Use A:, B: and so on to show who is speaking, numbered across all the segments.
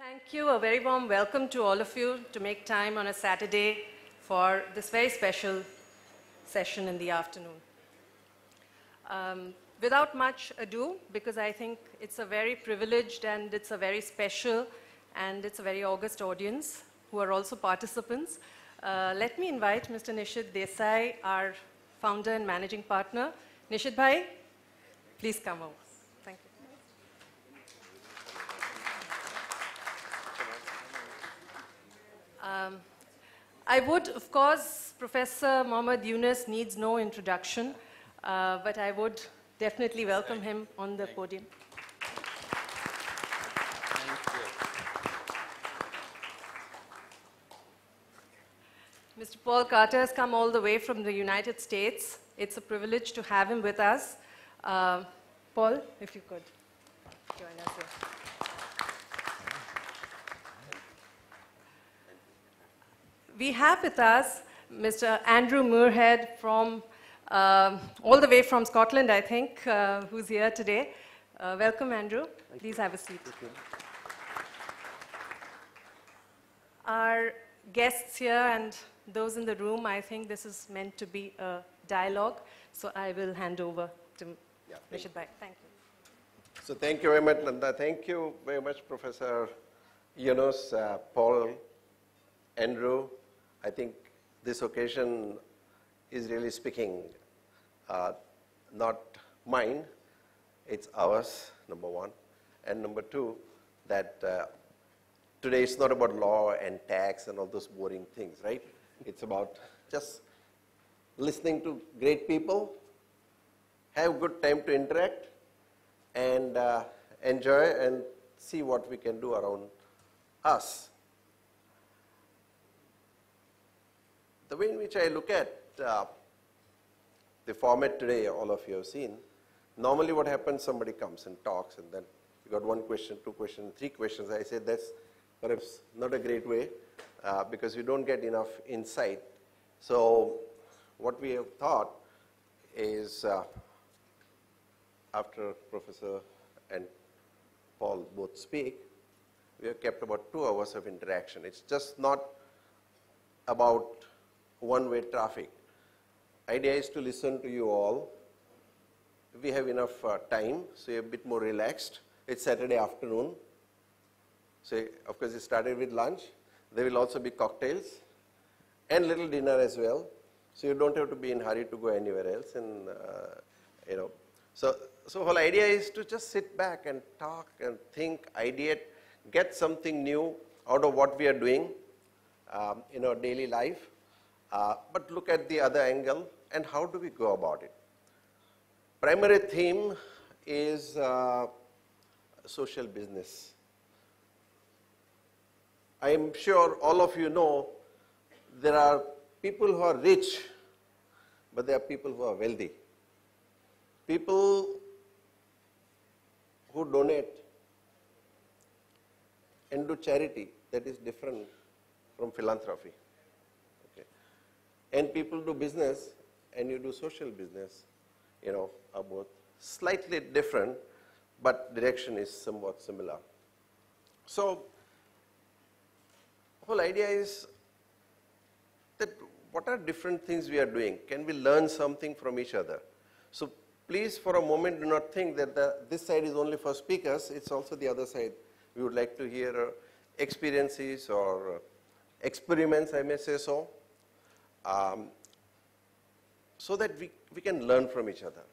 A: Thank you. A very warm welcome to all of you to make time on a Saturday for this very special session in the afternoon. Without much ado, because I think it's a very privileged and it's a very special and it's a very august audience who are also participants, let me invite Mr. Nishith Desai, our founder and managing partner. Nishith bhai, please come over. Thank you. I would, of course, Professor Mohammad Yunus needs no introduction, but I would definitely welcome him on the podium.
B: Thank you.
A: Mr. Paul Carter has come all the way from the United States. It's a privilege to have him with us. Paul, if you could join us here. We have with us Mr. Andrew Muirhead from all the way from Scotland, I think, who's here today. Welcome, Andrew. Please have a seat. Our guests here and those in the room, I think this is meant to be a dialogue, so I will hand over to Nishith bhai. Thank you.
C: So thank you very much, Nanda. Thank you very much, Professor Yunus, Paul, Andrew. I think this occasion is really speaking, not mine, it's ours, number one. And number two, that today it's not about law and tax and all those boring things, right? It's about just listening to great people, have good time to interact, and enjoy and see what we can do around us. The way in which I look at the format today, all of you have seen, normally what happens, somebody comes and talks, and then you got one question, two questions, three questions. I said that's perhaps not a great way because you don't get enough insight. So what we have thought is after Professor and Paul both speak, we have kept about 2 hours of interaction. It's just not about one-way traffic. Idea is to listen to you all. We have enough time, so you're a bit more relaxed. It's Saturday afternoon. So of course, it started with lunch. There will also be cocktails and little dinner as well. So you don't have to be in a hurry to go anywhere else. And so whole idea is to just sit back and talk and think, ideate, get something new out of what we are doing in our daily life. But look at the other angle and how do we go about it. Primary theme is social business. I am sure all of you know there are people who are rich, but there are people who are wealthy. People who donate and do charity, that is different from philanthropy. And people do business and you do social business, are both slightly different, but direction is somewhat similar. So, the whole idea is that what are different things we are doing? Can we learn something from each other? So, please for a moment do not think that this side is only for speakers, it's also the other side. We would like to hear experiences or experiments, I may say so. So that we can learn from each other.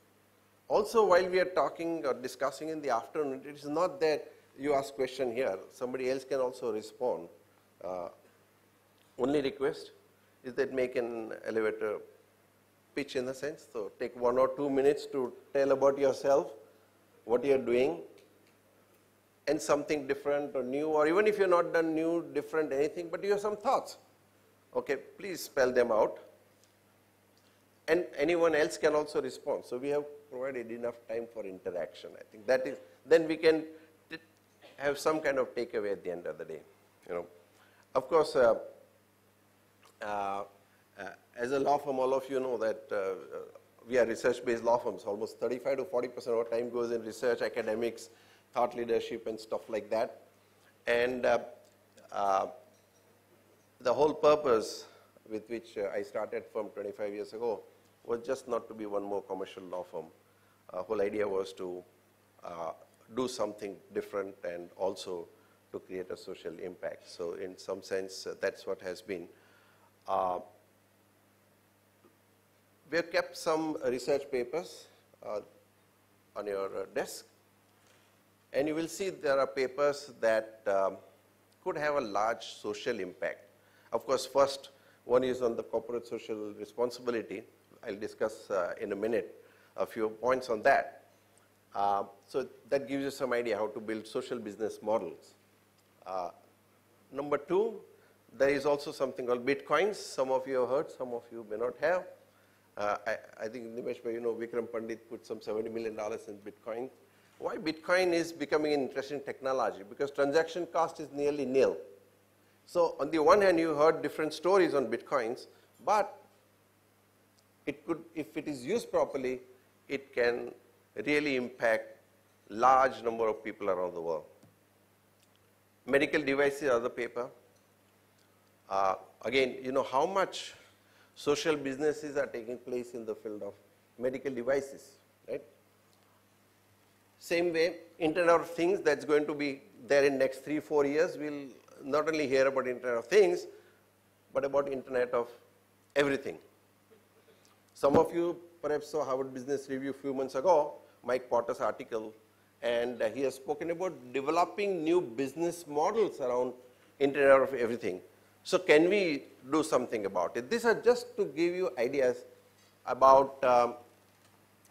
C: Also, while we are talking or discussing in the afternoon, it is not that you ask question here, somebody else can also respond. Only request is that make an elevator pitch in a sense. So take 1 or 2 minutes to tell about yourself, what you are doing, and something different or new, or even if you're not done new, different, anything, but you have some thoughts. Okay, please spell them out. And anyone else can also respond. So we have provided enough time for interaction. I think that is, then we can have some kind of takeaway at the end of the day. Of course, as a law firm, all of you know that we are research-based law firms. Almost 35 to 40% of our time goes in research, academics, thought leadership, and stuff like that. And the whole purpose with which I started firm 25 years ago was just not to be one more commercial law firm. Whole idea was to do something different and also to create a social impact. So in some sense, that's what has been. We have kept some research papers on your desk, and you will see there are papers that could have a large social impact. Of course, first one is on the corporate social responsibility. I'll discuss in a minute a few points on that. So that gives you some idea how to build social business models. Number two, there is also something called Bitcoins. Some of you have heard, some of you may not have. I think Nimesh, you know, Vikram Pandit put some $70 million in Bitcoin. Why Bitcoin is becoming an interesting technology? Because transaction cost is nearly nil. So on the one hand, you heard different stories on Bitcoins, but it could, if it is used properly, it can really impact large number of people around the world. Medical devices are the paper. Again, you know how much social businesses are taking place in the field of medical devices, right? Same way, Internet of Things that's going to be there in next 3-4 years. We'll not only hear about Internet of Things, but about Internet of everything. Some of you perhaps saw Harvard Business Review a few months ago, Mike Potter's article, and he has spoken about developing new business models around Internet of everything. So can we do something about it? These are just to give you ideas about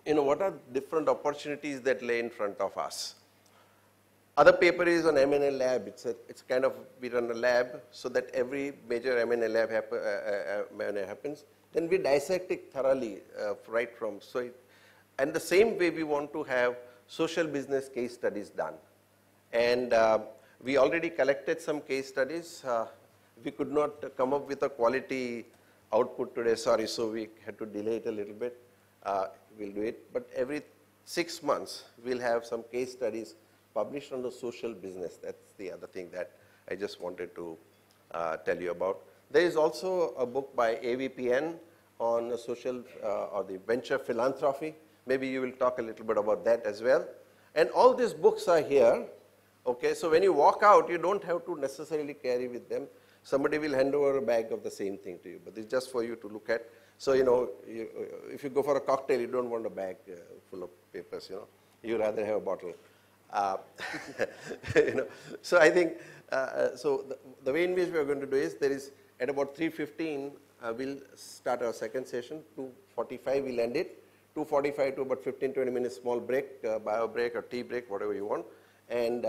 C: you know, what are different opportunities that lay in front of us. Other paper is on M&A lab. It's kind of, we run a lab so that every major M&A lab happens. Then we dissect it thoroughly right from. So and the same way we want to have social business case studies done. And we already collected some case studies. We could not come up with a quality output today, sorry, so we had to delay it a little bit. We'll do it. But every 6 months, we'll have some case studies published on the social business. That's the other thing that I just wanted to tell you about. There is also a book by AVPN on social or the venture philanthropy. Maybe you will talk a little bit about that as well. And all these books are here. Okay, so when you walk out, you don't have to necessarily carry with them. Somebody will hand over a bag of the same thing to you, but it's just for you to look at. So, you know, if you go for a cocktail, you don't want a bag full of papers, you know. You rather have a bottle. You know, so I think, so the way in which we are going to do is, there is, at about 3:15, we'll start our second session. 2:45, we'll end it. 2:45 to about 15-20 minutes small break, bio break or tea break, whatever you want. And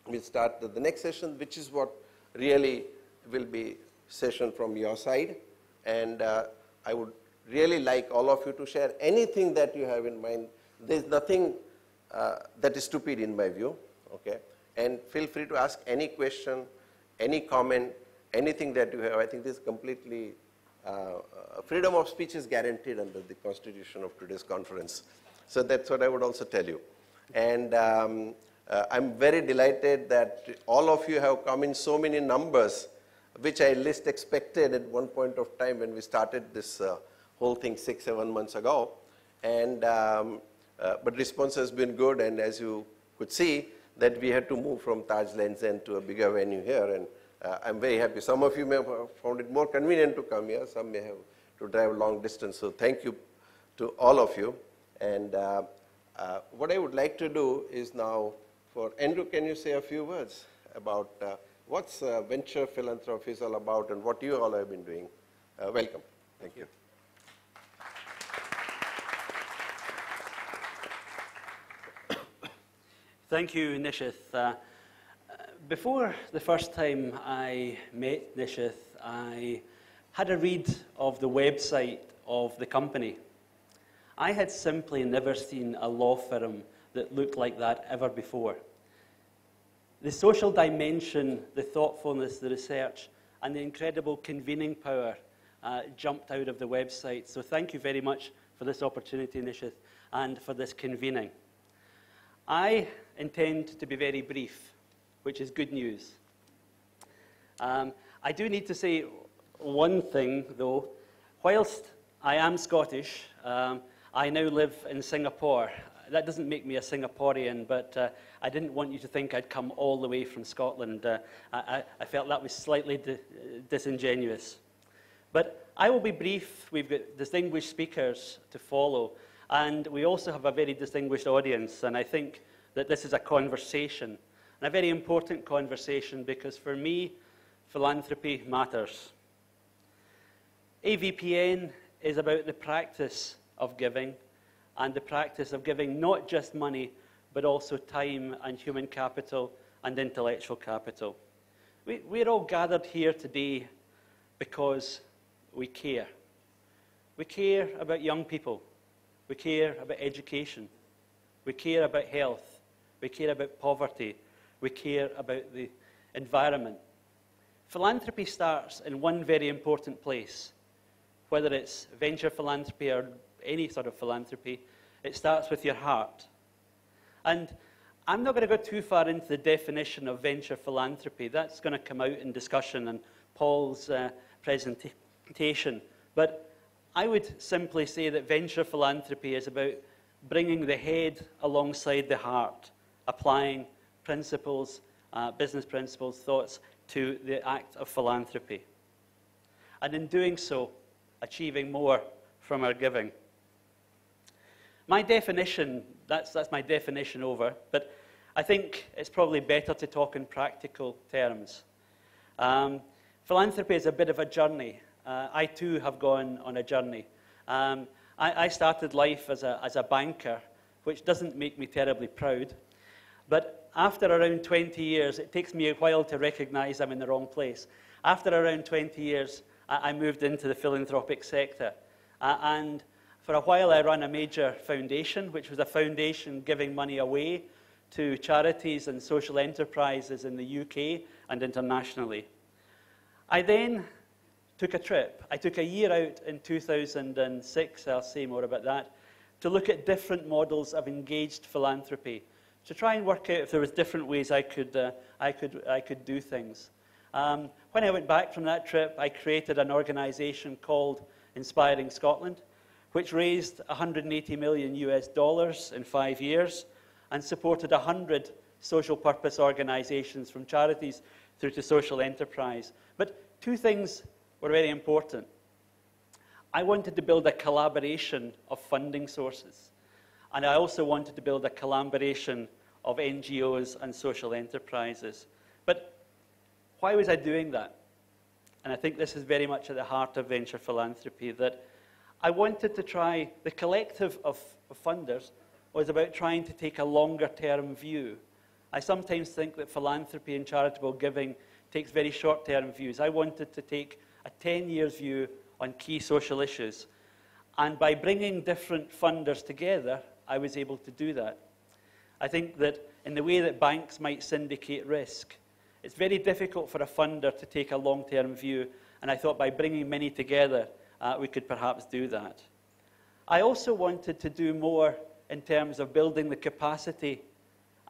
C: we'll start the next session, which is what really will be session from your side. And I would really like all of you to share anything that you have in mind. There's nothing that is stupid in my view, okay? And feel free to ask any question, any comment, anything that you have. I think this is completely, freedom of speech is guaranteed under the constitution of today's conference. So that's what I would also tell you. And I'm very delighted that all of you have come in so many numbers, which I least expected at one point of time when we started this whole thing 6-7 months ago. And but response has been good, and as you could see, that we had to move from Taj Lands End to a bigger venue here, and I'm very happy. Some of you may have found it more convenient to come here, some may have to drive long distance, so thank you to all of you. And what I would like to do is now, for Andrew, can you say a few words about what's venture philanthropy is all about and what you all have been doing? Welcome. Thank you.
B: Thank you, Nishith. Before the first time I met Nishith, I had a read of the website of the company. I had simply never seen a law firm that looked like that ever before. The social dimension, the thoughtfulness, the research, and the incredible convening power jumped out of the website. So thank you very much for this opportunity, Nishith, and for this convening. I intend to be very brief. which is good news. I do need to say one thing, though. Whilst I am Scottish, I now live in Singapore. That doesn't make me a Singaporean, but I didn't want you to think I'd come all the way from Scotland. I felt that was slightly disingenuous. But I will be brief. We've got distinguished speakers to follow, and we also have a very distinguished audience, and I think that this is a conversation, and a very important conversation, because for me, philanthropy matters. AVPN is about the practice of giving, and the practice of giving not just money, but also time and human capital and intellectual capital. We're all gathered here today because we care. We care about young people. We care about education. We care about health. We care about poverty. We care about the environment. Philanthropy starts in one very important place. Whether it's venture philanthropy or any sort of philanthropy, it starts with your heart. And I'm not going to go too far into the definition of venture philanthropy. That's going to come out in discussion in Paul's presentation. But I would simply say that venture philanthropy is about bringing the head alongside the heart, applying principles, business principles, thoughts to the act of philanthropy. And in doing so, achieving more from our giving. My definition, that's my definition over, but I think it's probably better to talk in practical terms. Philanthropy is a bit of a journey. I too have gone on a journey. I started life as a banker, which doesn't make me terribly proud, but after around 20 years, it takes me a while to recognize I'm in the wrong place. After around 20 years, I moved into the philanthropic sector. And for a while, I ran a major foundation, which was a foundation giving money away to charities and social enterprises in the UK and internationally. I then took a trip. I took a year out in 2006, I'll say more about that, to look at different models of engaged philanthropy, to try and work out if there was different ways I could do things. When I went back from that trip, I created an organization called Inspiring Scotland, which raised $180 million in 5 years and supported 100 social purpose organizations from charities through to social enterprise. But two things were very important. I wanted to build a collaboration of funding sources, and I also wanted to build a collaboration of NGOs and social enterprises. But why was I doing that? And I think this is very much at the heart of venture philanthropy, that I wanted to try, the collective of funders was about trying to take a longer-term view. I sometimes think that philanthropy and charitable giving takes very short-term views. I wanted to take a 10-year view on key social issues. And by bringing different funders together, I was able to do that. I think that in the way that banks might syndicate risk, it's very difficult for a funder to take a long-term view, and I thought by bringing many together, we could perhaps do that. I also wanted to do more in terms of building the capacity,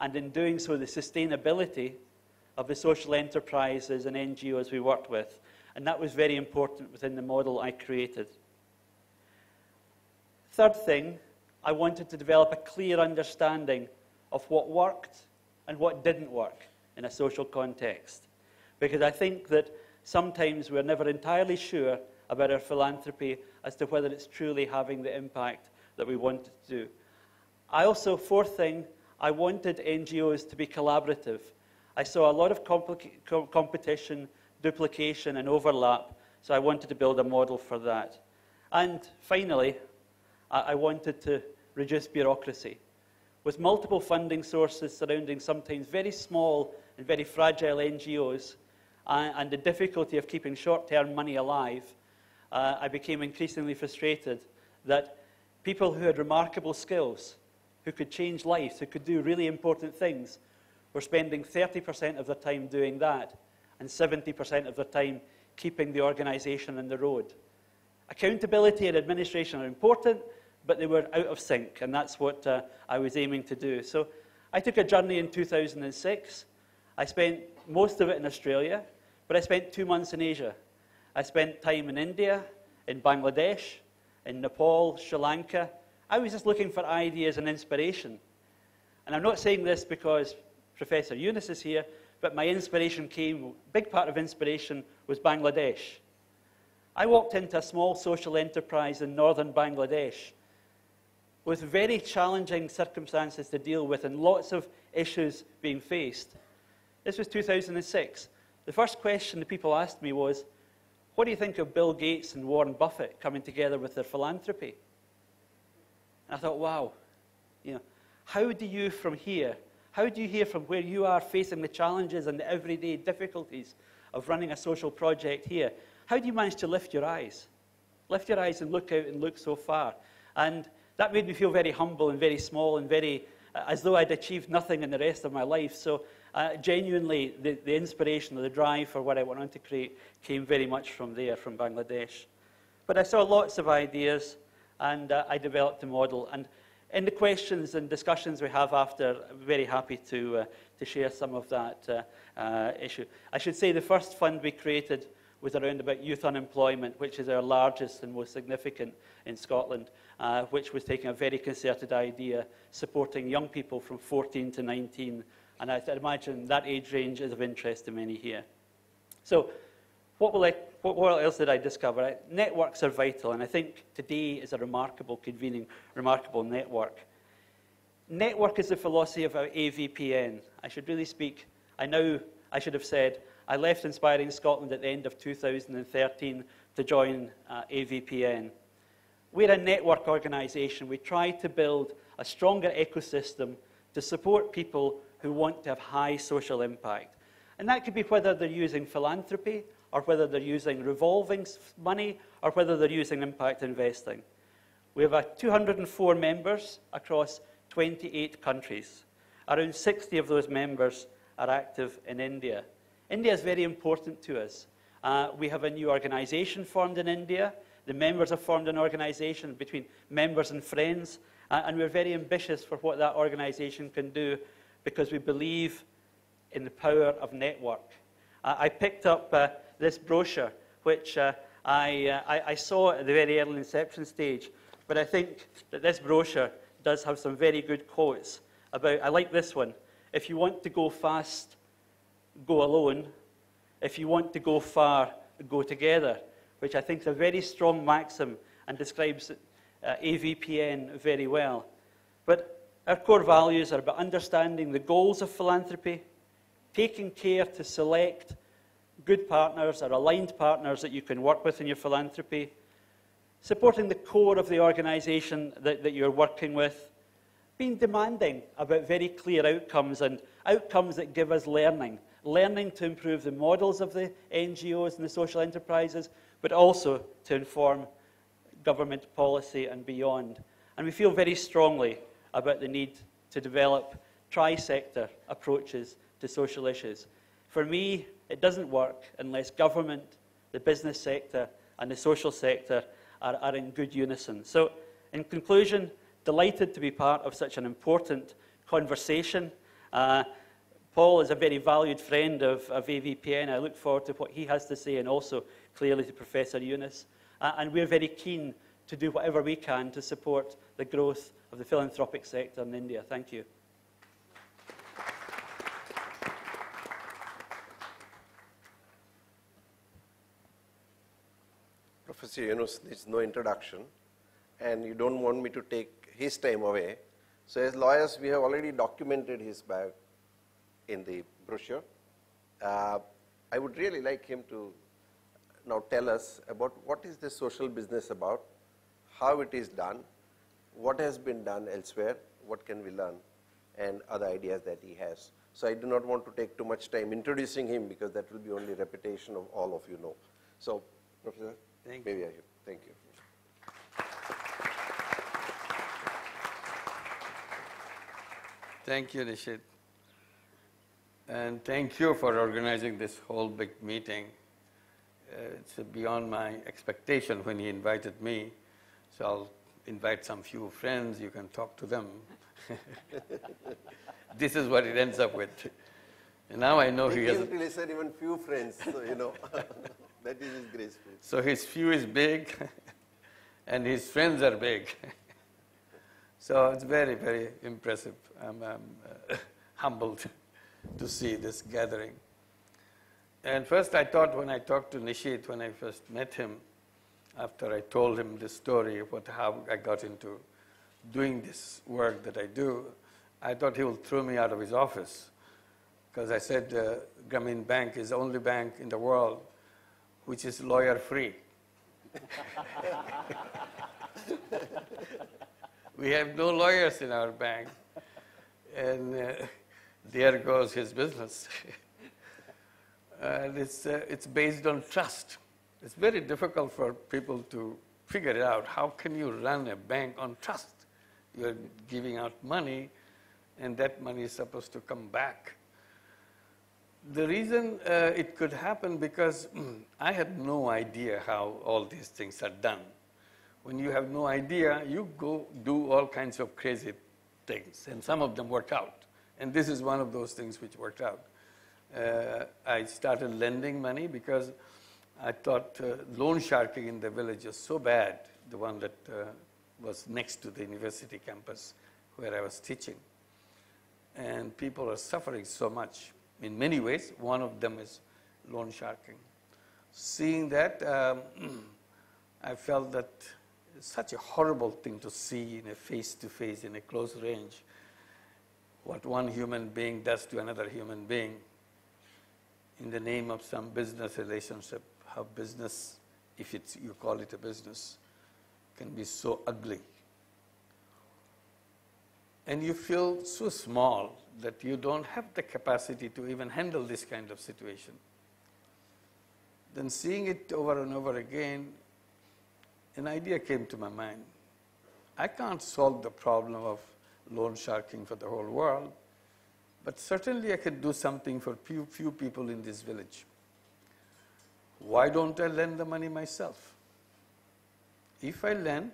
B: and in doing so, the sustainability of the social enterprises and NGOs we worked with, and that was very important within the model I created. Third thing, I wanted to develop a clear understanding of what worked and what didn't work in a social context. Because I think that sometimes we're never entirely sure about our philanthropy as to whether it's truly having the impact that we want it to do. I also, fourth thing, I wanted NGOs to be collaborative. I saw a lot of competition, duplication, and overlap, so I wanted to build a model for that. And finally, I wanted to reduce bureaucracy. With multiple funding sources surrounding sometimes very small and very fragile NGOs, and the difficulty of keeping short-term money alive, I became increasingly frustrated that people who had remarkable skills, who could change lives, who could do really important things, were spending 30% of their time doing that, and 70% of their time keeping the organization on the road. Accountability and administration are important, but they were out of sync, and that's what I was aiming to do. So I took a journey in 2006. I spent most of it in Australia, but I spent 2 months in Asia. I spent time in India, in Bangladesh, in Nepal, Sri Lanka. I was just looking for ideas and inspiration. And I'm not saying this because Professor Yunus is here, but my inspiration came, a big part of inspiration was Bangladesh. I walked into a small social enterprise in northern Bangladesh with very challenging circumstances to deal with and lots of issues being faced. This was 2006. The first question the people asked me was, what do you think of Bill Gates and Warren Buffett coming together with their philanthropy? And I thought, wow, how do you from here, how do you hear from where you are facing the challenges and the everyday difficulties of running a social project here? How do you manage to lift your eyes? Lift your eyes and look out and look so far. And that made me feel very humble and very small and very, as though I'd achieved nothing in the rest of my life. So genuinely, the inspiration or the drive for what I went on to create came very much from there, from Bangladesh. But I saw lots of ideas, and I developed a model. And in the questions and discussions we have after, I'm very happy to share some of that issue. I should say the first fund we created was around about youth unemployment, which is our largest and most significant in Scotland, which was taking a very concerted idea, supporting young people from 14 to 19. And I imagine that age range is of interest to many here. So what else did I discover? Networks are vital, and I think today is a remarkable, convening, remarkable network. Network is the philosophy of AVPN. I should really speak, I should have said, I left Inspiring Scotland at the end of 2013 to join AVPN. We're a network organisation. We try to build a stronger ecosystem to support people who want to have high social impact. And that could be whether they're using philanthropy, or whether they're using revolving money, or whether they're using impact investing. We have 204 members across 28 countries. Around 60 of those members are active in India. India is very important to us. We have a new organisation formed in India. The members have formed an organisation between members and friends, and we're very ambitious for what that organisation can do because we believe in the power of network. I picked up this brochure, which I saw at the very early inception stage, but I think that this brochure does have some very good quotes about, I like this one, if you want to go fast, go alone. If you want to go far, go together, which I think is a very strong maxim and describes AVPN very well. But our core values are about understanding the goals of philanthropy, taking care to select good partners or aligned partners that you can work with in your philanthropy, supporting the core of the organisation that you're working with, being demanding about very clear outcomes and outcomes that give us learning to improve the models of the NGOs and the social enterprises, but also to inform government policy and beyond. And we feel very strongly about the need to develop tri-sector approaches to social issues. For me, it doesn't work unless government, the business sector, and the social sector are in good unison. So, in conclusion, delighted to be part of such an important conversation. Paul is a very valued friend of AVPN. I look forward to what he has to say, and also clearly to Professor Yunus. And we're very keen to do whatever we can to support the growth of the philanthropic sector in India. Thank you.
C: Professor Yunus needs no introduction, and you don't want me to take his time away. So as lawyers, we have already documented his bio in the brochure. I would really like him to now tell us about what is this social business about, how it is done, what has been done elsewhere, what can we learn, and other ideas that he has. So I do not want to take too much time introducing him because that will be only repetition of all of you know. So, Professor, maybe I should. Thank you.
D: Thank you, Nishith. And thank you for organizing this whole big meeting. It's beyond my expectation when he invited me. So I'll invite some few friends, you can talk to them. This is what it ends up with. And now I know he has.
C: He came to listen even few friends, so, you know, that is his graceful.
D: So his few is big, and his friends are big. So it's very, very impressive. I'm humbled to see this gathering. And first I thought when I talked to Nishith, when I first met him, after I told him the story of how I got into doing this work that I do, I thought he would throw me out of his office. Because I said Grameen Bank is the only bank in the world which is lawyer-free. We have no lawyers in our bank. And there goes his business. And it's based on trust. It's very difficult for people to figure it out. How can you run a bank on trust? You're giving out money, and that money is supposed to come back. The reason it could happen because I had no idea how all these things are done. When you have no idea, you go do all kinds of crazy things, and some of them work out. And this is one of those things which worked out. I started lending money because I thought loan sharking in the village was so bad, the one that was next to the university campus where I was teaching. And people are suffering so much. In many ways, one of them is loan sharking. Seeing that, I felt that it's such a horrible thing to see in a face-to-face, in a close range, what one human being does to another human being in the name of some business relationship. How business, if you call it a business, can be so ugly. And you feel so small that you don't have the capacity to even handle this kind of situation. Then seeing it over and over again, an idea came to my mind. I can't solve the problem of loan sharking for the whole world, but certainly I could do something for few people in this village. Why don't I lend the money myself? If I lend,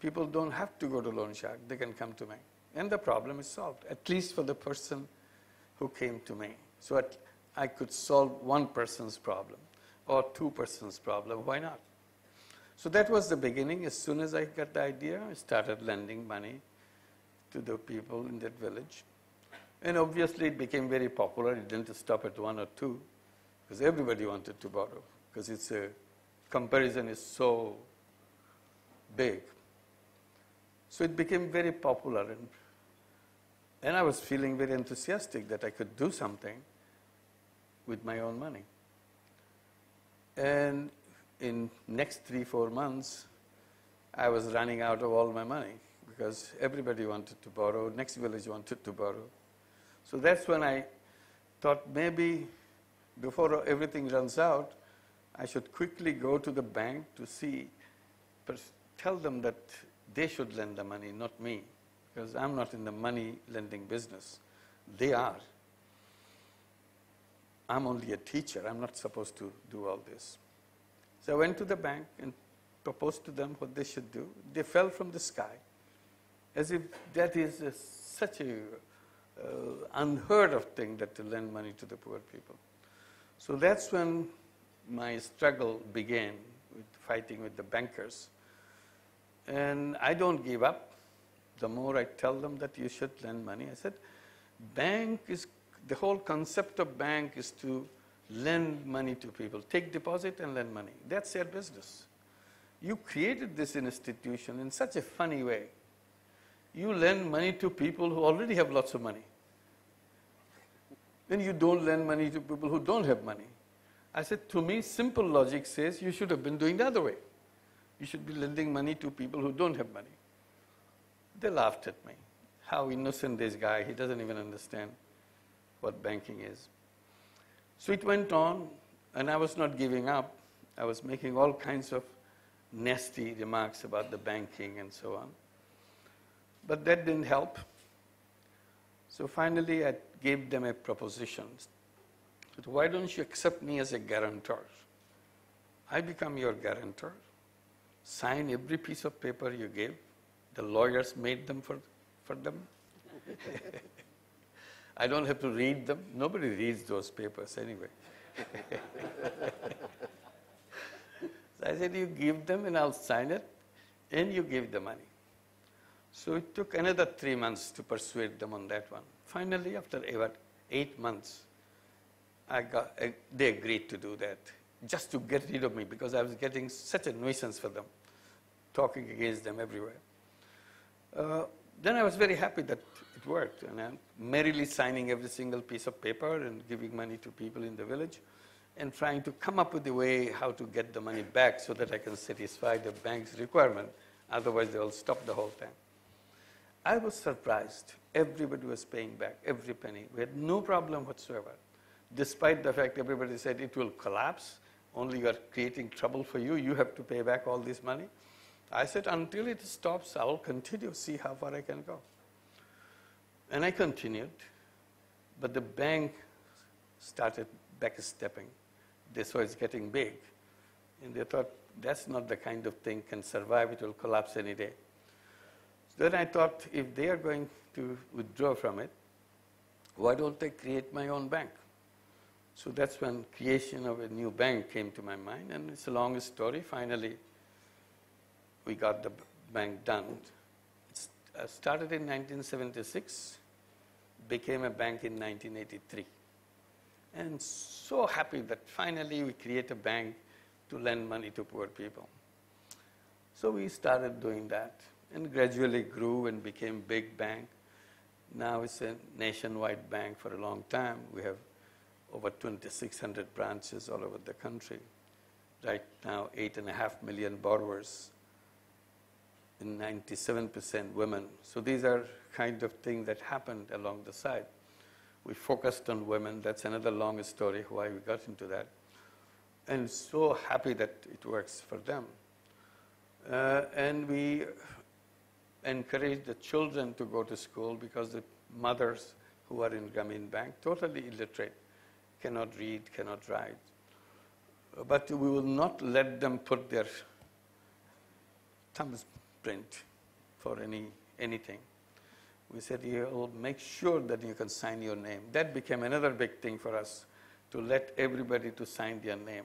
D: people don't have to go to loan shark, they can come to me. And the problem is solved, at least for the person who came to me. So I could solve one person's problem or two persons' problem, why not? So that was the beginning. As soon as I got the idea, I started lending money to the people in that village. And obviously it became very popular. It didn't stop at one or two, because everybody wanted to borrow, because it's a comparison is so big. So it became very popular, and I was feeling very enthusiastic that I could do something with my own money. And in next 3-4 months, I was running out of all my money because everybody wanted to borrow, next village wanted to borrow. So that's when I thought maybe before everything runs out, I should quickly go to the bank to see, tell them that they should lend the money, not me, because I'm not in the money lending business. They are. I'm only a teacher. I'm not supposed to do all this. So I went to the bank and proposed to them what they should do. They fell from the sky, as if that is such a unheard of thing that to lend money to the poor people. So that's when my struggle began with fighting with the bankers. And I don't give up. The more I tell them that you should lend money, I said, the whole concept of bank is to lend money to people. Take deposit and lend money. That's their business. You created this institution in such a funny way. You lend money to people who already have lots of money. Then you don't lend money to people who don't have money. I said, to me, simple logic says you should have been doing the other way. You should be lending money to people who don't have money. They laughed at me. How innocent this guy, he doesn't even understand what banking is. So it went on, and I was not giving up. I was making all kinds of nasty remarks about the banking and so on. But that didn't help. So finally, I gave them a proposition. I said, why don't you accept me as a guarantor? I become your guarantor. Sign every piece of paper you gave. The lawyers made them for them. I don't have to read them. Nobody reads those papers anyway. So I said, you give them and I'll sign it, and you give the money. So it took another 3 months to persuade them on that one. Finally, after about 8 months, they agreed to do that, just to get rid of me, because I was getting such a nuisance for them, talking against them everywhere. Then I was very happy that it worked, and I'm merrily signing every single piece of paper and giving money to people in the village, and trying to come up with a way how to get the money back so that I can satisfy the bank's requirement. Otherwise, they will stop the whole thing. I was surprised. Everybody was paying back every penny. We had no problem whatsoever, despite the fact everybody said it will collapse, only you are creating trouble for you, you have to pay back all this money. I said, until it stops, I will continue, see how far I can go. And I continued, but the bank started backstepping. They saw it's getting big, and they thought, that's not the kind of thing can survive, it will collapse any day. So then I thought, if they are going to withdraw from it, why don't I create my own bank? So that's when creation of a new bank came to my mind, and it's a long story. Finally, we got the bank done. It started in 1976, became a bank in 1983. And so happy that finally we create a bank to lend money to poor people. So we started doing that, and gradually grew and became a big bank. Now it's a nationwide bank for a long time. We have over 2,600 branches all over the country. Right now, 8.5 million borrowers, and 97% women. So these are kind of things that happened along the side. We focused on women. That's another long story why we got into that. And so happy that it works for them. And we encourage the children to go to school, because the mothers who are in Grameen Bank, totally illiterate, cannot read, cannot write. But we will not let them put their thumbprint for anything. We said, you will make sure that you can sign your name. That became another big thing for us, to let everybody to sign their name.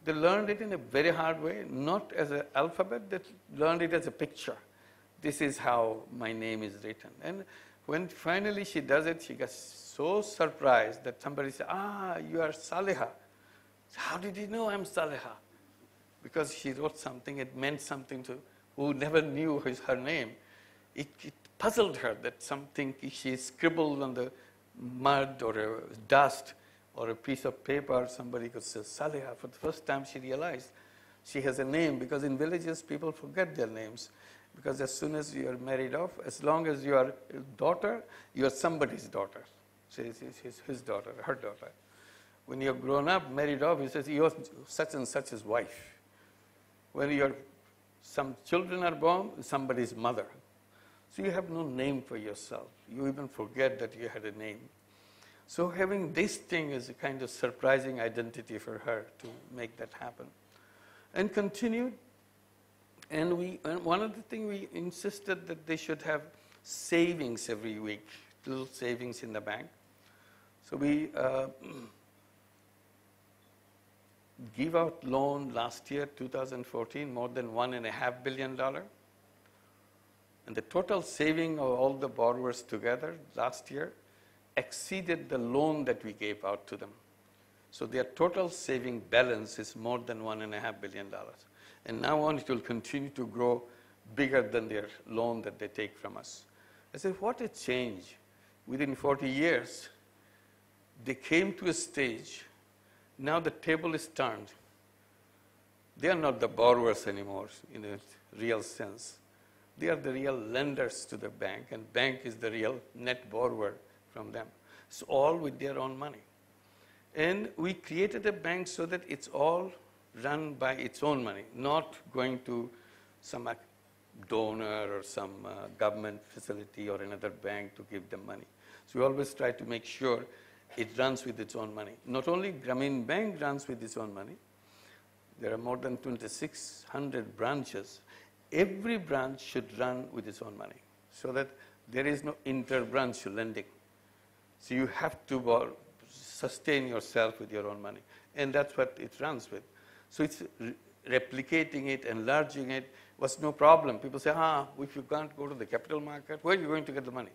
D: They learned it in a very hard way, not as an alphabet, they learned it as a picture. This is how my name is written. And when finally she does it, she gets so surprised that somebody said, you are Saleha. How did you know I'm Saleha? Because she wrote something, it meant something to who never knew her name. It puzzled her that something she scribbled on the mud or dust or a piece of paper, somebody could say Saleha. For the first time she realized she has a name, because in villages people forget their names. Because as soon as you are married off, as long as you are a daughter, you are somebody's daughter. She's his daughter, her daughter. When you're grown up, married off, he says, you're such and such's wife. When some children are born, somebody's mother. So you have no name for yourself. You even forget that you had a name. So having this thing is a kind of surprising identity for her to make that happen. And continued. And one of the things we insisted that they should have savings every week, little savings in the bank. So we give out loan last year, 2014, more than $1.5 billion. And the total saving of all the borrowers together last year exceeded the loan that we gave out to them. So their total saving balance is more than $1.5 billion. And now on it will continue to grow bigger than their loan that they take from us. I said, what a change. Within 40 years, they came to a stage, now the table is turned. They are not the borrowers anymore in a real sense. They are the real lenders to the bank, and bank is the real net borrower from them. It's all with their own money. And we created a bank so that it's all run by its own money, not going to some donor or some government facility or another bank to give them money. So we always try to make sure it runs with its own money. Not only Grameen Bank runs with its own money, there are more than 2,600 branches. Every branch should run with its own money, so that there is no inter-branch lending. So you have to sustain yourself with your own money. And that's what it runs with. So it's replicating it, enlarging it was no problem. People say, if you can't go to the capital market, where are you going to get the money?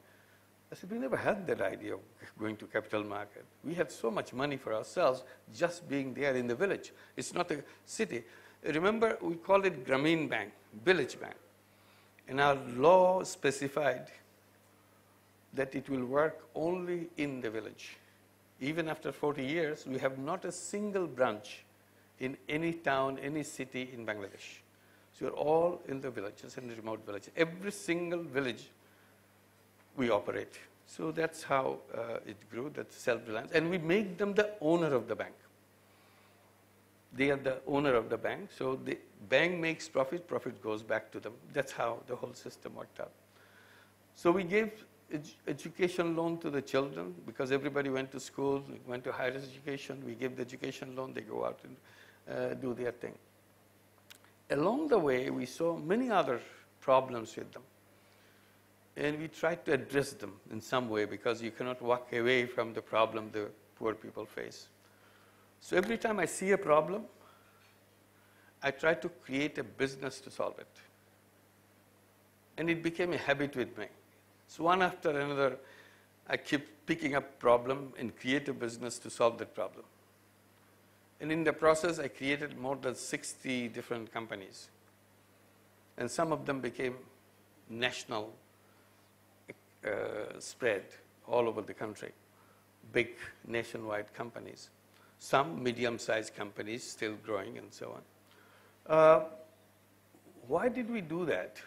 D: I said, we never had that idea of going to capital market. We had so much money for ourselves just being there in the village. It's not a city. Remember, we called it Grameen Bank, village bank. And our law specified that it will work only in the village. Even after 40 years, we have not a single branch in any town, any city in Bangladesh. So you're all in the villages, in the remote villages. Every single village we operate. So that's how it grew, that's self-reliance. And we make them the owner of the bank. They are the owner of the bank. So the bank makes profit, profit goes back to them. That's how the whole system worked out. So we gave education loan to the children because everybody went to school, went to higher education. We gave the education loan, they go out and do their thing. Along the way, we saw many other problems with them. And we tried to address them in some way because you cannot walk away from the problem the poor people face. So every time I see a problem, I try to create a business to solve it. And it became a habit with me. So one after another, I keep picking up problem and create a business to solve that problem. And in the process, I created more than 60 different companies. And some of them became national spread all over the country, big nationwide companies. Some medium-sized companies still growing and so on. Why did we do that?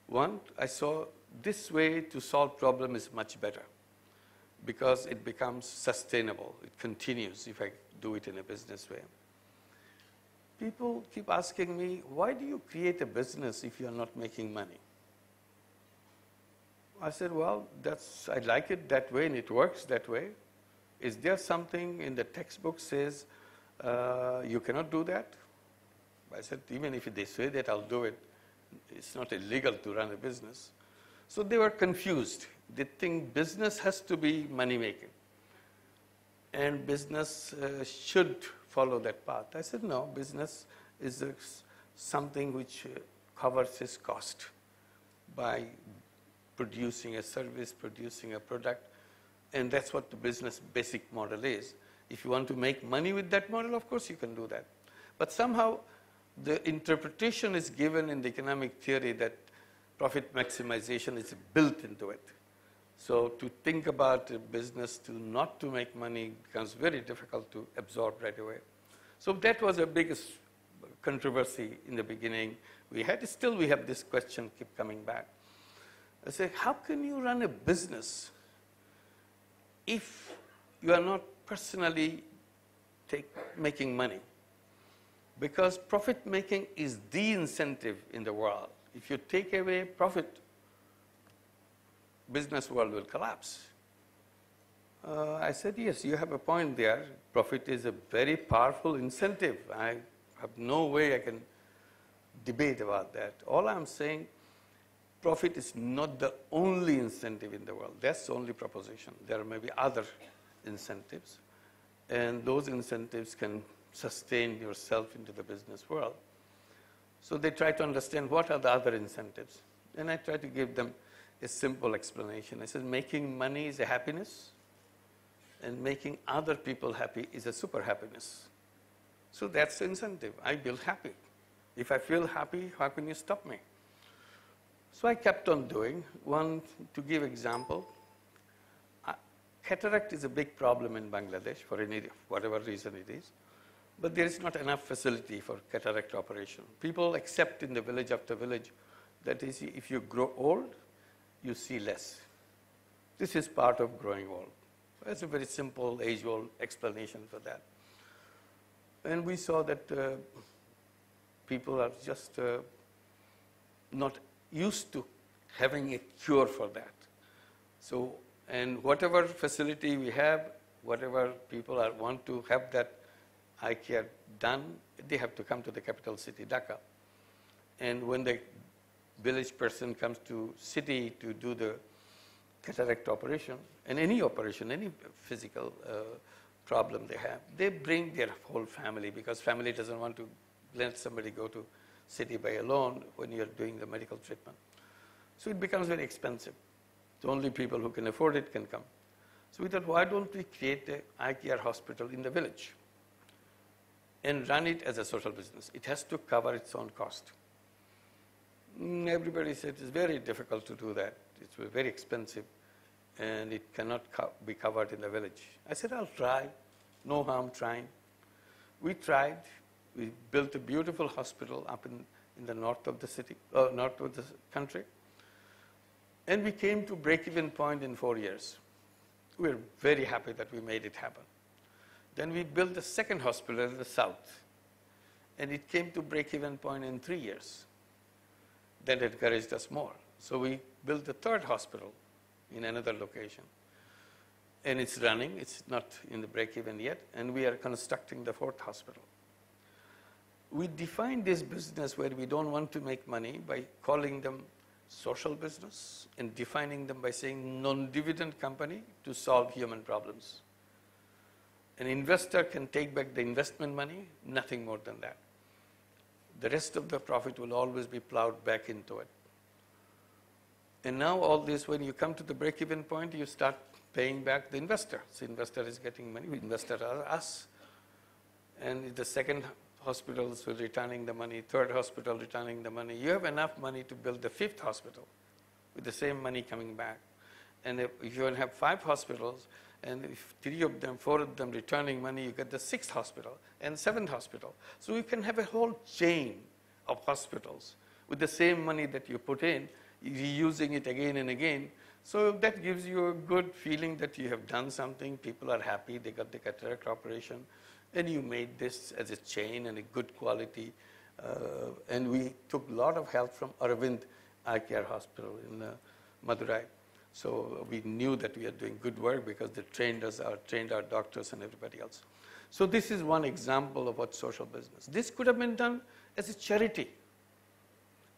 D: One, I saw this way to solve problem is much better because it becomes sustainable. It continues if I do it in a business way. People keep asking me, why do you create a business if you are not making money? I said, well, I like it that way and it works that way. Is there something in the textbook says you cannot do that? I said, even if they say that, I'll do it. It's not illegal to run a business. So they were confused. They think business has to be money-making. And business should follow that path. I said, no, business is something which covers its cost by producing a service, producing a product. And that's what the business basic model is. If you want to make money with that model, of course you can do that. But somehow the interpretation is given in the economic theory that profit maximization is built into it. So to think about a business not to make money becomes very difficult to absorb right away. So that was the biggest controversy in the beginning. We have this question keep coming back. I say, how can you run a business if you are not personally making money? Because profit making is the incentive in the world. If you take away profit, business world will collapse. I said, yes, you have a point there. Profit is a very powerful incentive. I have no way I can debate about that. All I'm saying, profit is not the only incentive in the world. That's the only proposition. There may be other incentives, and those incentives can sustain yourself into the business world. So they try to understand what are the other incentives. And I try to give them a simple explanation. I said, making money is a happiness, and making other people happy is a super happiness. So that's the incentive. I feel happy. If I feel happy, how can you stop me? So I kept on doing. One, to give example, cataract is a big problem in Bangladesh for whatever reason it is. But there is not enough facility for cataract operation. People accept in the village after village that is, if you grow old, you see less. This is part of growing old. That's a very simple, age-old explanation for that. And we saw that people are just not used to having a cure for that. So, and whatever facility we have, whatever people want to have that eye care done, they have to come to the capital city, Dhaka. And when the village person comes to city to do the cataract operation, and any operation, any physical problem they have, they bring their whole family, because family doesn't want to let somebody go to city by alone when you're doing the medical treatment. So it becomes very expensive. The only people who can afford it can come. So we thought, why don't we create an eye care hospital in the village and run it as a social business? It has to cover its own cost. Everybody said it's very difficult to do that. It's very expensive, and it cannot be covered in the village. I said, I'll try. No harm trying. We tried. We built a beautiful hospital up in the north of the city, north of the country. And we came to break-even point in 4 years. We were very happy that we made it happen. Then we built a second hospital in the south, and it came to break-even point in 3 years. That encouraged us more. So we built the third hospital in another location. And it's running. It's not in the break-even yet, and we are constructing the fourth hospital. We defined this business where we don't want to make money by calling them social business and defining them by saying non-dividend company to solve human problems. An investor can take back the investment money, nothing more than that. The rest of the profit will always be plowed back into it. And now all this, when you come to the break-even point, you start paying back the investor. So investor is getting money, investor are us. And the second hospitals were returning the money, third hospital returning the money. You have enough money to build the fifth hospital with the same money coming back. And if you have 5 hospitals, and if 3 of them, 4 of them returning money, you get the 6th hospital and 7th hospital. So you can have a whole chain of hospitals with the same money that you put in, reusing it again and again. So that gives you a good feeling that you have done something, people are happy, they got the cataract operation, and you made this as a chain and a good quality. And we took a lot of help from Aravind Eye Care Hospital in Madurai. So we knew that we are doing good work because they trained our doctors and everybody else. So this is one example of what social business. This could have been done as a charity.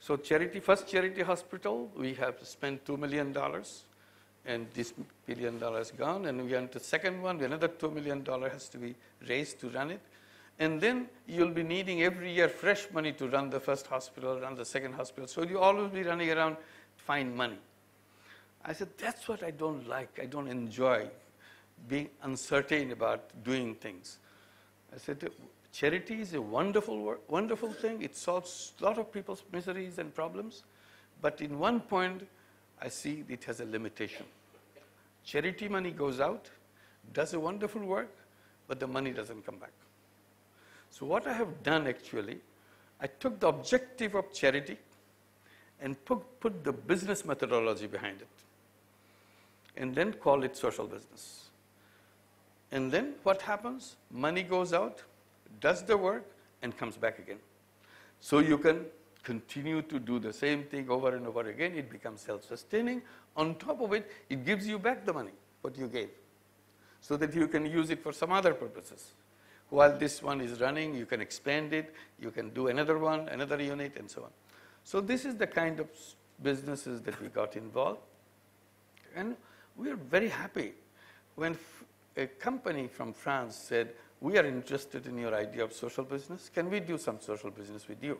D: So first charity hospital, we have spent $2 million, and this $1 million is gone, and we went to the second one, another $2 million has to be raised to run it. And then you'll be needing every year fresh money to run the first hospital, run the second hospital. So you always be running around to find money. I said, that's what I don't like. I don't enjoy being uncertain about doing things. I said, charity is a wonderful thing. It solves a lot of people's miseries and problems. But in one point, I see it has a limitation. Charity money goes out, does a wonderful work, but the money doesn't come back. So what I have done actually, I took the objective of charity and put the business methodology behind it, and then call it social business. And then what happens? Money goes out, does the work, and comes back again. So you can continue to do the same thing over and over again. It becomes self-sustaining. On top of it, it gives you back the money, what you gave, so that you can use it for some other purposes. While this one is running, you can expand it, you can do another one, another unit, and so on. So this is the kind of businesses that we got involved. And we are very happy when a company from France said, we are interested in your idea of social business. Can we do some social business with you?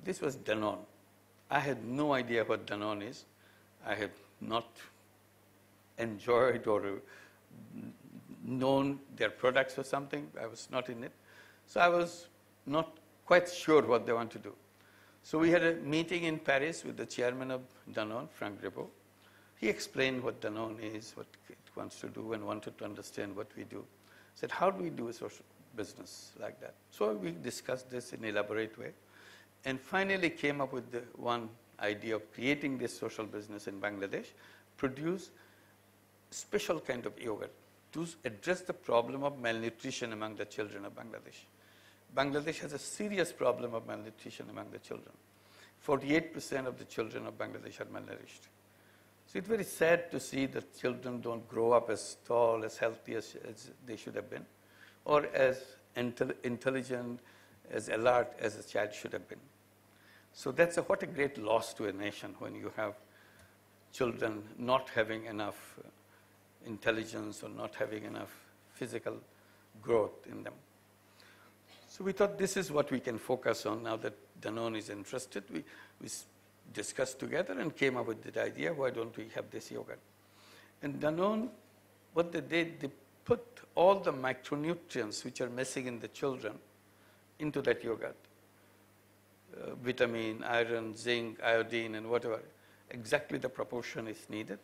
D: This was Danone. I had no idea what Danone is. I have not enjoyed or known their products or something. I was not in it. So I was not quite sure what they want to do. So we had a meeting in Paris with the chairman of Danone, Frank Gribeau. He explained what Danone is, what it wants to do, and wanted to understand what we do. Said, how do we do a social business like that? So we discussed this in an elaborate way, and finally came up with the one idea of creating this social business in Bangladesh, produce special kind of yogurt to address the problem of malnutrition among the children of Bangladesh. Bangladesh has a serious problem of malnutrition among the children. 48% of the children of Bangladesh are malnourished. So it's very sad to see that children don't grow up as tall, as healthy as they should have been, or as intelligent, as alert as a child should have been. So that's what a great loss to a nation when you have children not having enough intelligence or not having enough physical growth in them. So we thought this is what we can focus on now that Danone is interested. We discussed together and came up with the idea, why don't we have this yogurt? And Danone, what they did, they put all the micronutrients which are missing in the children into that yogurt. Vitamin, iron, zinc, iodine, and whatever. Exactly the proportion is needed.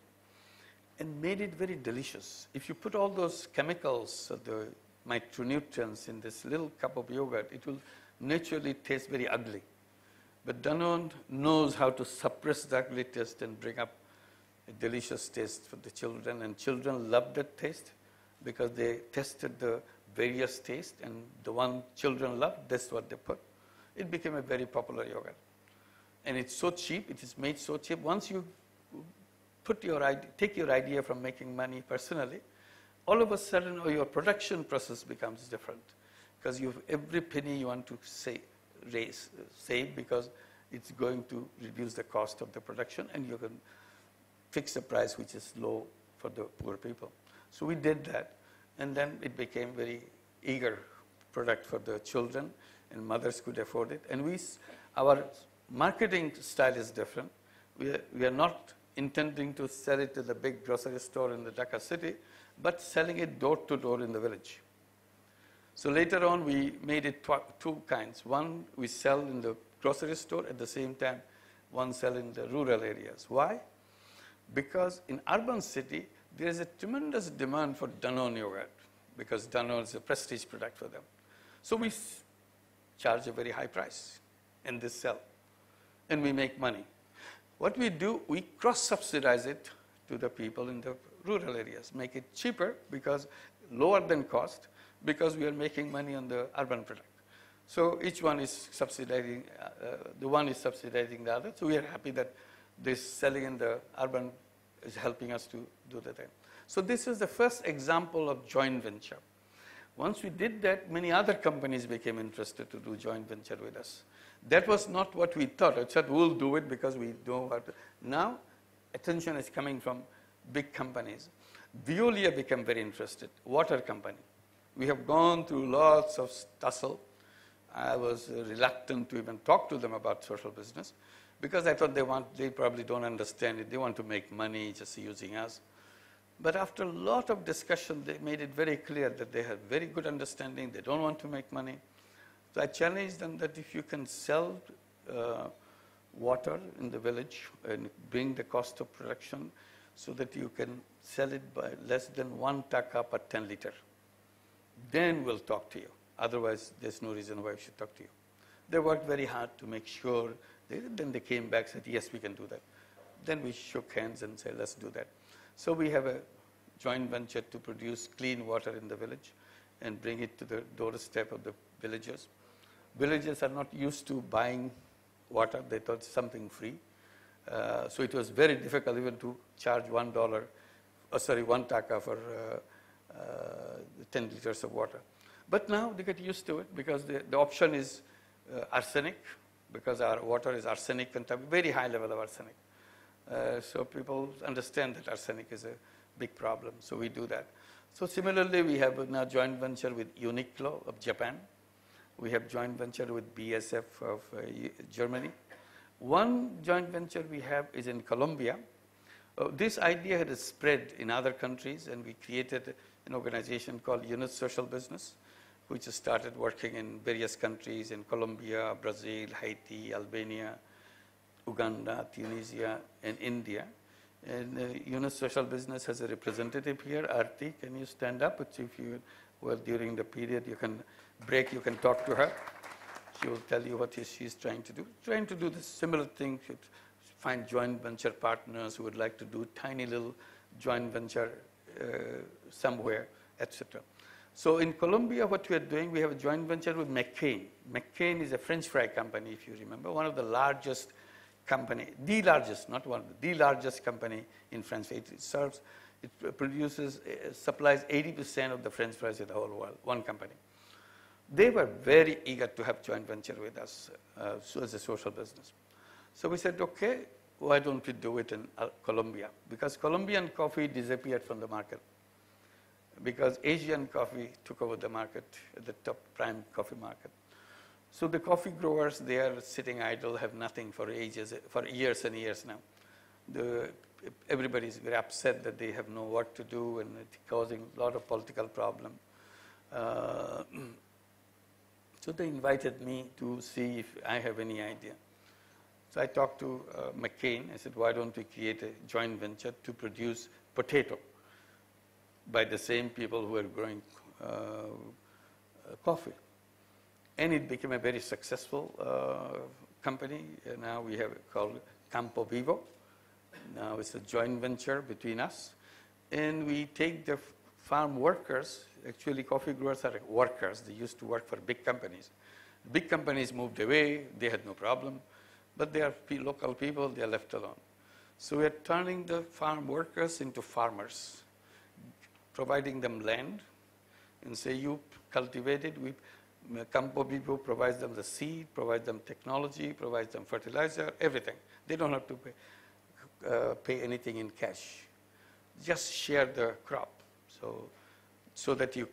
D: And made it very delicious. If you put all those chemicals, the micronutrients in this little cup of yogurt, it will naturally taste very ugly. But Danone knows how to suppress the ugly taste and bring up a delicious taste for the children. And children love that taste because they tested the various tastes, and the one children loved, that's what they put. It became a very popular yogurt. And it's so cheap, it is made so cheap. Once you take your idea from making money personally, all of a sudden your production process becomes different, because every penny you want to save because it's going to reduce the cost of the production, and you can fix a price which is low for the poor people. So we did that, and then it became very eager product for the children, and mothers could afford it. And our marketing style is different. We are not intending to sell it to the big grocery store in the Dhaka city, but selling it door to door in the village. So later on, we made it two kinds. One, we sell in the grocery store, at the same time, one sell in the rural areas. Why? Because in urban city, there is a tremendous demand for Danone yogurt, because Danone is a prestige product for them. So we charge a very high price, and they sell, and we make money. What we do, we cross-subsidize it to the people in the rural areas, make it cheaper, because lower than cost, because we are making money on the urban product. So each one is subsidizing, the one is subsidizing the other. So we are happy that this selling in the urban is helping us to do the thing. So this is the first example of joint venture. Once we did that, many other companies became interested to do joint venture with us. That was not what we thought. I said, we'll do it because we know how to. Now, attention is coming from big companies. Veolia became very interested, water company. We have gone through lots of tussle. I was reluctant to even talk to them about social business because I thought they probably don't understand it. They want to make money just using us. But after a lot of discussion, they made it very clear that they have very good understanding. They don't want to make money. So I challenged them that if you can sell water in the village and bring the cost of production so that you can sell it by less than 1 taka per 10 liter, then we'll talk to you. Otherwise, there's no reason why we should talk to you. They worked very hard to make sure. Then they came back and said, yes, we can do that. Then we shook hands and said, let's do that. So we have a joint venture to produce clean water in the village and bring it to the doorstep of the villagers. Villagers are not used to buying water. They thought something free. So it was very difficult even to charge $1, 1 taka for 10 liters of water. But now they get used to it because the option is arsenic, because our water is arsenic contaminated, very high level of arsenic. So people understand that arsenic is a big problem, so we do that. So similarly, we have now joint venture with Uniqlo of Japan. We have joint venture with BSF of Germany. One joint venture we have is in Colombia. This idea had spread in other countries, and we created an organization called Yunus Social Business, which started working in various countries in Colombia, Brazil, Haiti, Albania, Uganda, Tunisia, and India. And Yunus Social Business has a representative here, Arti. Can you stand up? If you were during the period, you can break, you can talk to her. She will tell you what she's trying to do. Trying to do the similar thing, find joint venture partners who would like to do tiny little joint venture somewhere, etc. So in Colombia, what we are doing, we have a joint venture with McCain. McCain is a French fry company, if you remember, one of the largest company, the largest, not one, the largest company in French fries. It produces, supplies 80% of the French fries in the whole world, one company. They were very eager to have joint venture with us as a social business. So we said, okay, why don't we do it in Colombia? Because Colombian coffee disappeared from the market. Because Asian coffee took over the market, the top prime coffee market. So the coffee growers, they are sitting idle, have nothing for ages, for years and years now. Everybody is very upset that they have no work to do, and it's causing a lot of political problem. So they invited me to see if I have any idea. So I talked to McCain. I said, why don't we create a joint venture to produce potato by the same people who are growing coffee? And it became a very successful company. Now we have it called Campo Vivo. Now it's a joint venture between us. And we take the farm workers. Actually, coffee growers are workers. They used to work for big companies. Big companies moved away. They had no problem. But they are local people. They are left alone. So we are turning the farm workers into farmers, providing them land, and say, you cultivate it. Campo Vivo provides them the seed, provides them technology, provides them fertilizer, everything. They don't have to pay anything in cash. Just share the crop, so that you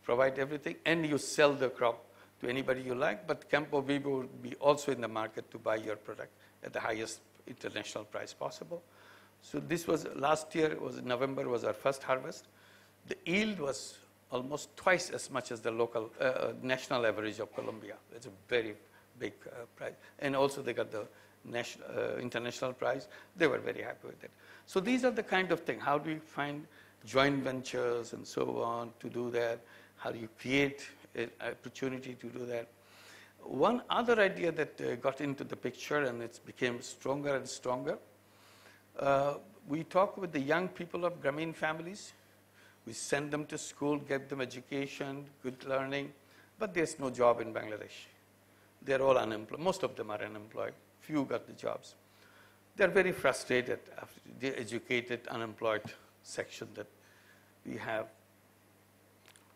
D: provide everything and you sell the crop to anybody you like. But Campo Vivo will be also in the market to buy your product at the highest international price possible. So this was last year. November was our first harvest. The yield was almost twice as much as the local national average of Colombia. It's a very big price. And also they got the international price. They were very happy with it. So these are the kind of things. How do you find joint ventures and so on to do that? How do you create an opportunity to do that? One other idea that got into the picture, and it became stronger and stronger, we talk with the young people of Grameen families. We send them to school, give them education, good learning, but there's no job in Bangladesh. They're all unemployed. Most of them are unemployed. Few got the jobs. They're very frustrated after the educated, unemployed section that we have.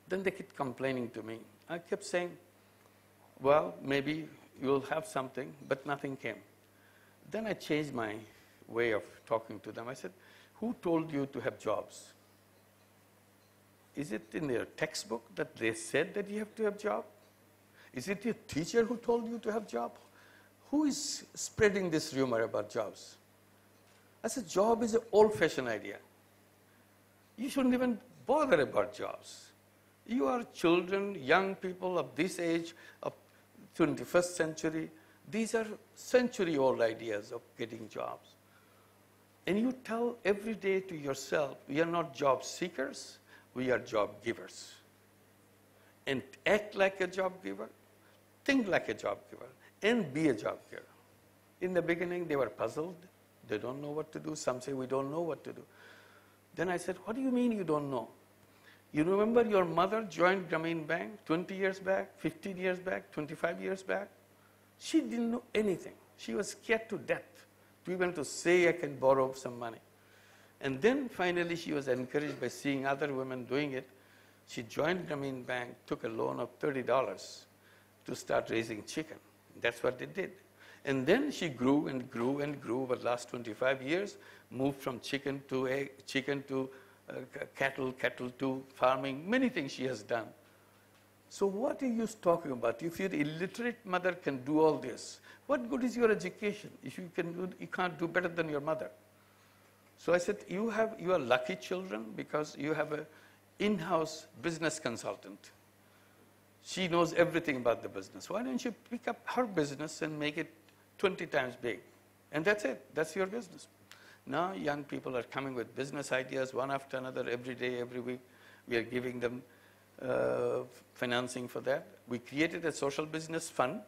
D: Then they kept complaining to me. I kept saying, well, maybe you'll have something, but nothing came. Then I changed my way of talking to them. I said, who told you to have jobs? Is it in their textbook that they said that you have to have job? Is it your teacher who told you to have job? Who is spreading this rumor about jobs? I said, job is an old-fashioned idea. You shouldn't even bother about jobs. You are children, young people of this age, of 21st century. These are century-old ideas of getting jobs. And you tell every day to yourself, we are not job seekers, we are job givers. And act like a job giver, think like a job giver, and be a job giver. In the beginning, they were puzzled. They don't know what to do. Some say, we don't know what to do. Then I said, what do you mean you don't know? You remember your mother joined Grameen Bank 20 years back, 15 years back, 25 years back? She didn't know anything. She was scared to death to even to say, I can borrow some money. And then finally she was encouraged by seeing other women doing it. She joined Grameen Bank, took a loan of $30 to start raising chicken. That's what they did. And then she grew and grew and grew over the last 25 years, moved from chicken to egg, chicken to cattle, cattle to farming, many things she has done. So what are you talking about? If your illiterate mother can do all this, what good is your education if you can't do better than your mother? So I said, you are lucky children because you have an in-house business consultant. She knows everything about the business. Why don't you pick up her business and make it 20 times big? And that's it. That's your business. Now young people are coming with business ideas one after another every day, every week. We are giving them financing for that. We created a social business fund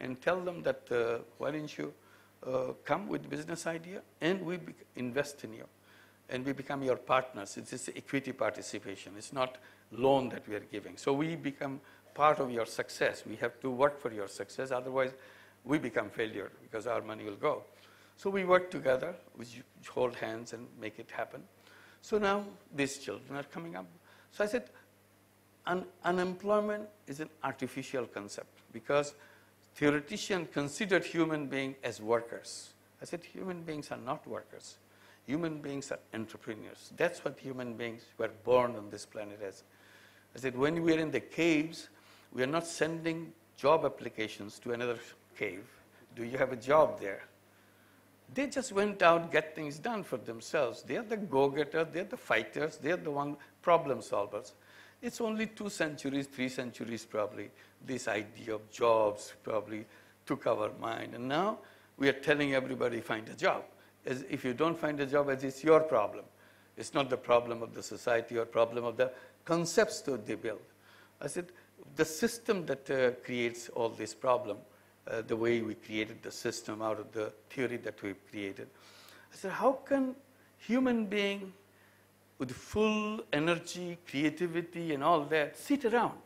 D: and tell them that why don't you come with business idea and we invest in you. And we become your partners. It's equity participation. It's not loan that we are giving. So we become part of your success. We have to work for your success. Otherwise, we become failure because our money will go. So we work together, we hold hands and make it happen. So now these children are coming up. So I said, unemployment is an artificial concept because theoreticians considered human beings as workers, I said, human beings are not workers. Human beings are entrepreneurs. That's what human beings were born on this planet as. I said, when we are in the caves, we are not sending job applications to another cave. Do you have a job there? They just went out, get things done for themselves. They are the go-getters, they are the fighters, they are the one problem solvers. It's only 2 centuries, 3 centuries probably, this idea of jobs probably took our mind. And now we are telling everybody, find a job. As if you don't find a job, as it's your problem. It's not the problem of the society or problem of the concepts that they build. I said, the system that creates all this problem, the way we created the system out of the theory that we created. I said, how can human being with full energy, creativity, and all that sit around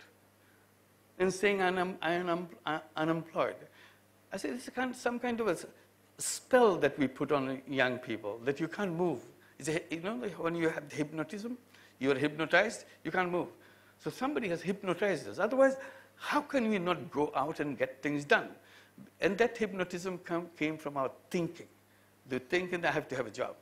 D: and saying, I am unemployed? I said, it's some kind of a spell that we put on young people, that you can't move. You know, when you have hypnotism, you are hypnotized, you can't move. So somebody has hypnotized us. Otherwise, how can we not go out and get things done? And that hypnotism came from our thinking. The thinking, I have to have a job.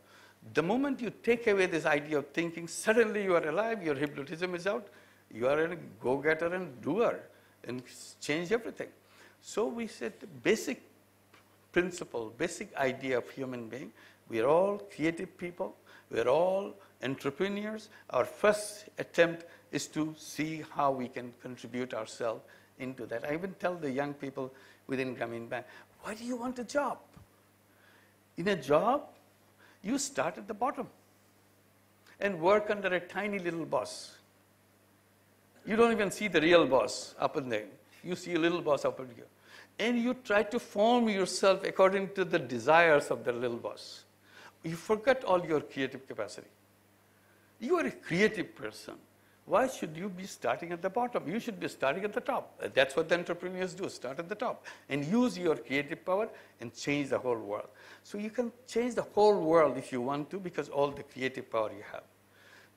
D: The moment you take away this idea of thinking, suddenly you are alive, your hypnotism is out, you are a go-getter and doer, and change everything. So we said the basic principle, basic idea of human being, we are all creative people, we are all entrepreneurs. Our first attempt is to see how we can contribute ourselves into that. I even tell the young people within Grameen Bank, why do you want a job? In a job, you start at the bottom and work under a tiny little boss. You don't even see the real boss up in there. You see a little boss up in here. And you try to form yourself according to the desires of the little boss. You forget all your creative capacity. You are a creative person. Why should you be starting at the bottom? You should be starting at the top. That's what the entrepreneurs do, start at the top. And use your creative power and change the whole world. So you can change the whole world if you want to, because all the creative power you have.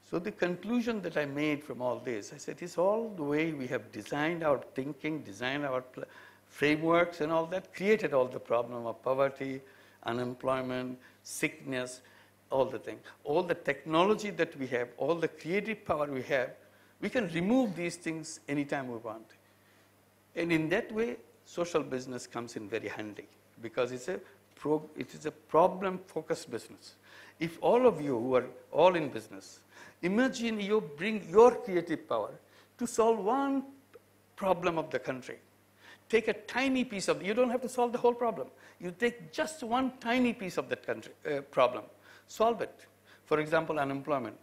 D: So the conclusion that I made from all this, I said, it's all the way we have designed our thinking, designed our frameworks and all that, created all the problem of poverty, unemployment, sickness, all the things. All the technology that we have, all the creative power we have, we can remove these things anytime we want. And in that way, social business comes in very handy, because it is a problem-focused business. If all of you who are all in business, imagine you bring your creative power to solve one problem of the country. Take a tiny piece of, you don't have to solve the whole problem. You take just one tiny piece of that country, problem, solve it. For example, unemployment.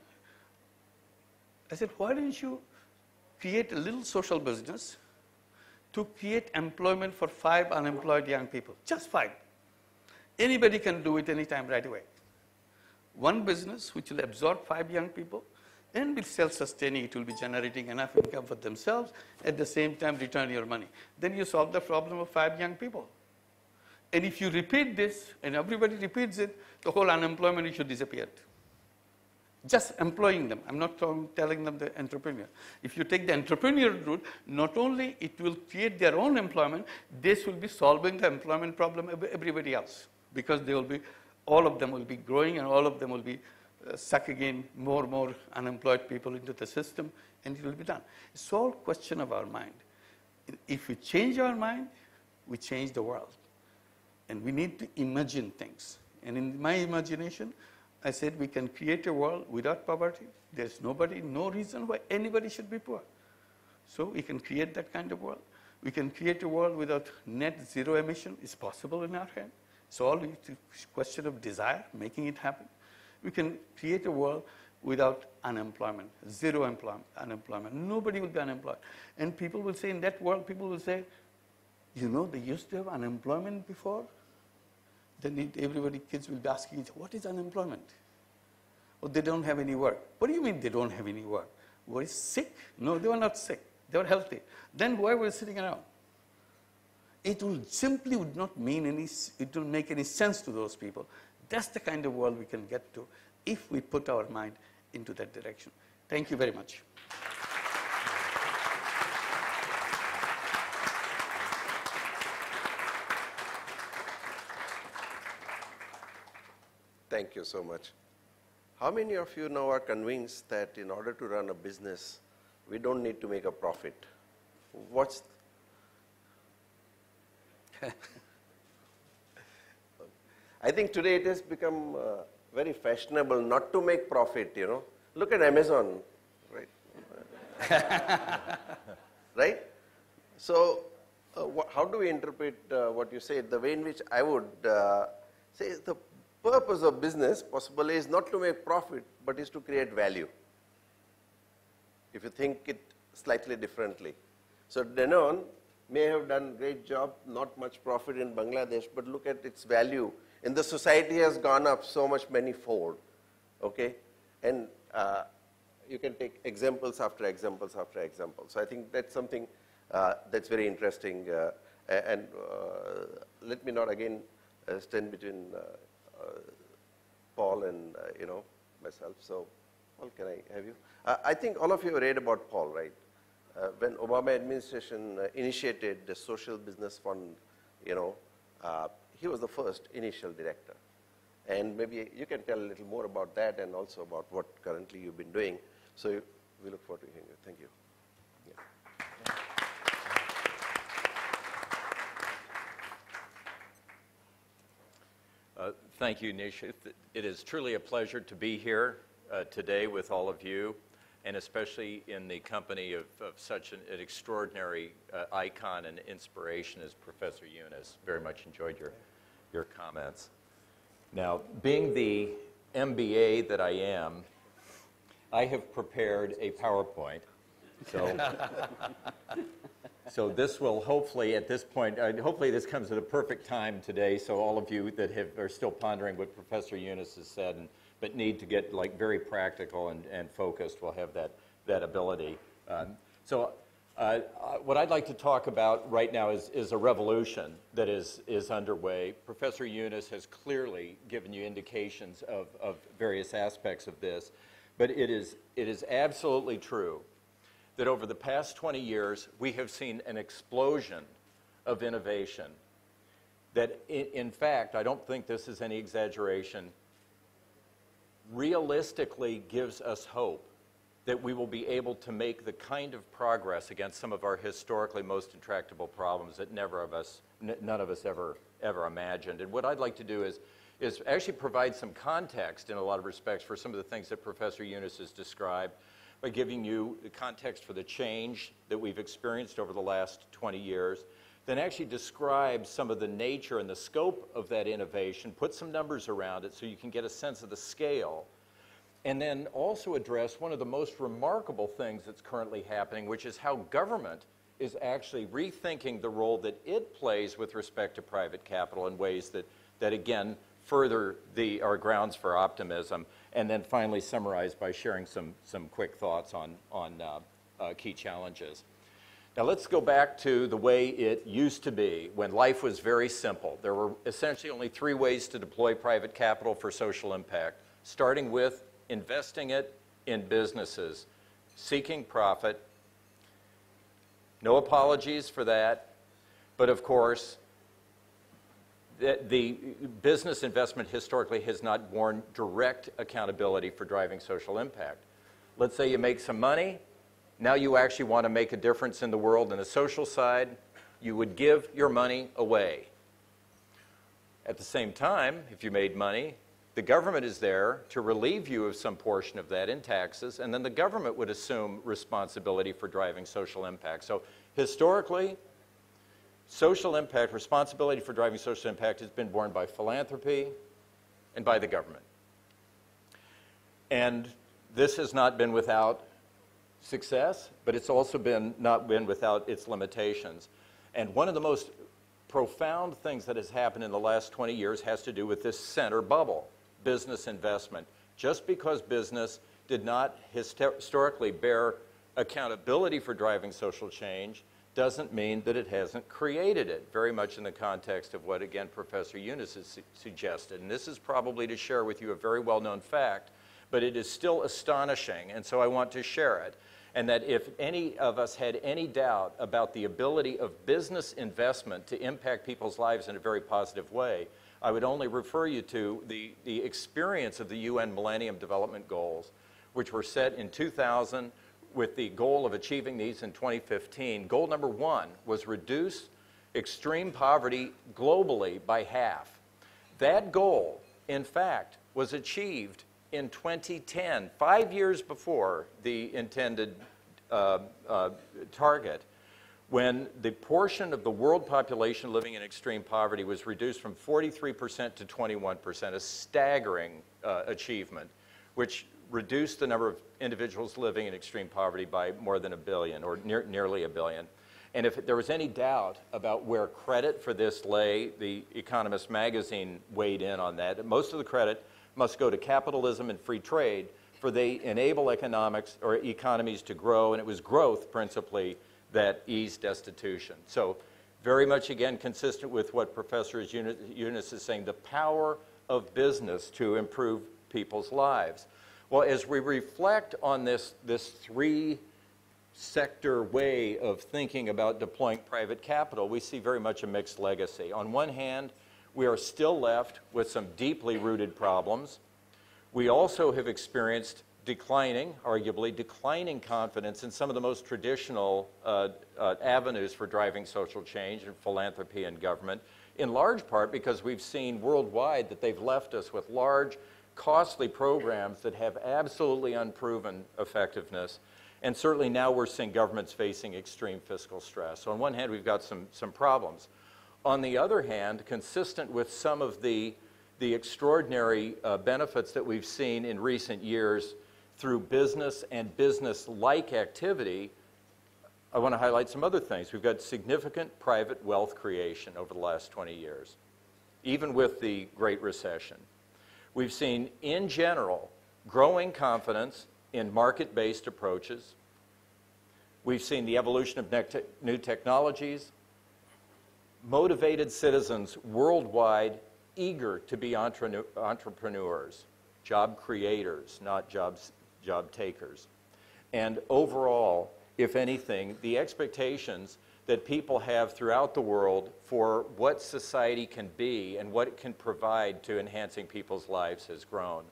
D: I said, why don't you create a little social business to create employment for 5 unemployed young people? Just 5. Anybody can do it anytime right away. One business which will absorb 5 young people and be self-sustaining. It will be generating enough income for themselves, at the same time return your money. Then you solve the problem of 5 young people. And if you repeat this, and everybody repeats it, the whole unemployment issue disappeared. Just employing them. I'm not telling them the entrepreneur. If you take the entrepreneur route, not only it will create their own employment, this will be solving the employment problem of everybody else. Because they will be, all of them will be growing, and all of them will be sucking in more unemployed people into the system, and it will be done. It's all question of our mind. If we change our mind, we change the world. And we need to imagine things. And in my imagination, I said we can create a world without poverty. There's no reason why anybody should be poor. So we can create that kind of world. We can create a world without net zero emission. It's possible in our hand. It's all a question of desire, making it happen. We can create a world without unemployment, zero unemployment. Nobody will be unemployed. And people will say, in that world, people will say, you know, they used to have unemployment before. Then kids will be asking, what is unemployment? Oh, they don't have any work. What do you mean they don't have any work? Were they sick? No, they were not sick. They were healthy. Then why were they sitting around? It would not make any sense to those people. That's the kind of world we can get to if we put our mind into that direction. Thank you very much.
C: Thank you so much. How many of you now are convinced that in order to run a business, we don't need to make a profit? What's I think today it has become very fashionable not to make profit, you know. Look at Amazon, right? Right? So, how do we interpret what you say? The way in which I would say is the purpose of business possibly is not to make profit, but is to create value. If you think it slightly differently. So Danone may have done a great job, not much profit in Bangladesh, but look at its value. In the society has gone up so much many-fold, okay? And you can take examples after examples after examples. So I think that's something that's very interesting. And let me not again stand between Paul and myself. So, Paul, can I have you? I think all of you read about Paul, right? When Obama administration initiated the Social Business Fund, he was the first initial director. And maybe you can tell a little more about that and also about what currently you've been doing. So we look forward to hearing you. Thank you.
E: Thank you, Nishith. It is truly a pleasure to be here today with all of you, and especially in the company of such an extraordinary icon and inspiration as Professor Yunus. Very much enjoyed your comments. Now, being the MBA that I am, I have prepared a PowerPoint. So this will hopefully, at this point, hopefully this comes at a perfect time today, so all of you that are still pondering what Professor Yunus has said, but need to get very practical and focused, will have that ability. What I'd like to talk about right now is a revolution that is underway. Professor Yunus has clearly given you indications of various aspects of this, but it is absolutely true that over the past 20 years, we have seen an explosion of innovation that, in fact, I don't think this is any exaggeration, realistically gives us hope that we will be able to make the kind of progress against some of our historically most intractable problems that none of us ever imagined. And what I'd like to do is actually provide some context in a lot of respects for some of the things that Professor Yunus has described, by giving you the context for the change that we've experienced over the last 20 years, then actually describe some of the nature and the scope of that innovation, put some numbers around it so you can get a sense of the scale, and then also address one of the most remarkable things that's currently happening, which is how government is actually rethinking the role that it plays with respect to private capital in ways that again, further our grounds for optimism, and then finally summarize by sharing some quick thoughts on key challenges. Now let's go back to the way it used to be when life was very simple. There were essentially only 3 ways to deploy private capital for social impact, starting with investing it in businesses, seeking profit. No apologies for that, but of course, the business investment historically has not borne direct accountability for driving social impact. Let's say you make some money, now you actually want to make a difference in the world. On the social side, you would give your money away. At the same time, if you made money, the government is there to relieve you of some portion of that in taxes, and then the government would assume responsibility for driving social impact. So historically, social impact, responsibility for driving social impact has been borne by philanthropy and by the government. And this has not been without success, but it's also not been without its limitations. And one of the most profound things that has happened in the last 20 years has to do with this center bubble, business investment. Just because business did not historically bear accountability for driving social change doesn't mean that it hasn't created it, very much in the context of what, again, Professor Yunus has suggested. And this is probably to share with you a very well-known fact, but it is still astonishing, and so I want to share it. And that if any of us had any doubt about the ability of business investment to impact people's lives in a very positive way, I would only refer you to the experience of the UN Millennium Development Goals, which were set in 2000 with the goal of achieving these in 2015. Goal number 1 was reduce extreme poverty globally by half. That goal, in fact, was achieved in 2010, 5 years before the intended target, when the portion of the world population living in extreme poverty was reduced from 43% to 21%, a staggering achievement, which reduced the number of individuals living in extreme poverty by more than 1 billion, or nearly 1 billion. And if there was any doubt about where credit for this lay, the Economist magazine weighed in on that. Most of the credit must go to capitalism and free trade, for they enable economics or economies to grow, and it was growth principally that eased destitution. So very much, again, consistent with what Professor Yunus is saying, the power of business to improve people's lives. Well, as we reflect on this three-sector way of thinking about deploying private capital, we see very much a mixed legacy. On one hand, we are still left with some deeply rooted problems. We also have experienced arguably declining confidence in some of the most traditional avenues for driving social change in philanthropy and government, in large part because we've seen worldwide that they've left us with large, costly programs that have absolutely unproven effectiveness. And certainly now we're seeing governments facing extreme fiscal stress. So on one hand, we've got some problems. On the other hand, consistent with some of the extraordinary benefits that we've seen in recent years through business and business-like activity, I want to highlight some other things. We've got significant private wealth creation over the last 20 years, even with the Great Recession. We've seen, in general, growing confidence in market-based approaches. We've seen the evolution of new technologies, motivated citizens worldwide eager to be entrepreneurs, job creators, not job takers. And overall, if anything, the expectations that people have throughout the world for what society can be and what it can provide to enhancing people's lives has grown.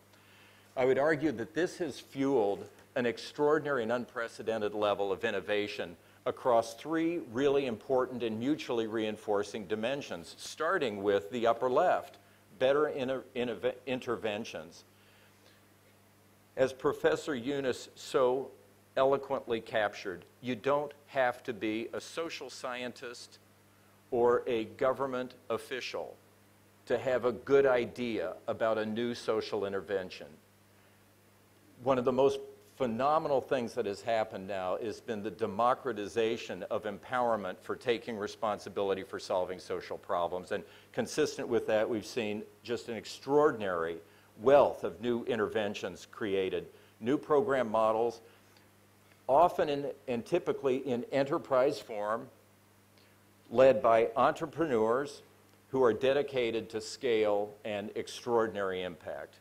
E: I would argue that this has fueled an extraordinary and unprecedented level of innovation across three really important and mutually reinforcing dimensions, starting with the upper left, better interventions. As Professor Yunus so eloquently captured, you don't have to be a social scientist or a government official to have a good idea about a new social intervention. One of the most phenomenal things that has happened now has been the democratization of empowerment for taking responsibility for solving social problems. And consistent with that, we've seen just an extraordinary wealth of new interventions created, new program models, often and typically in enterprise form, led by entrepreneurs who are dedicated to scale and extraordinary impact.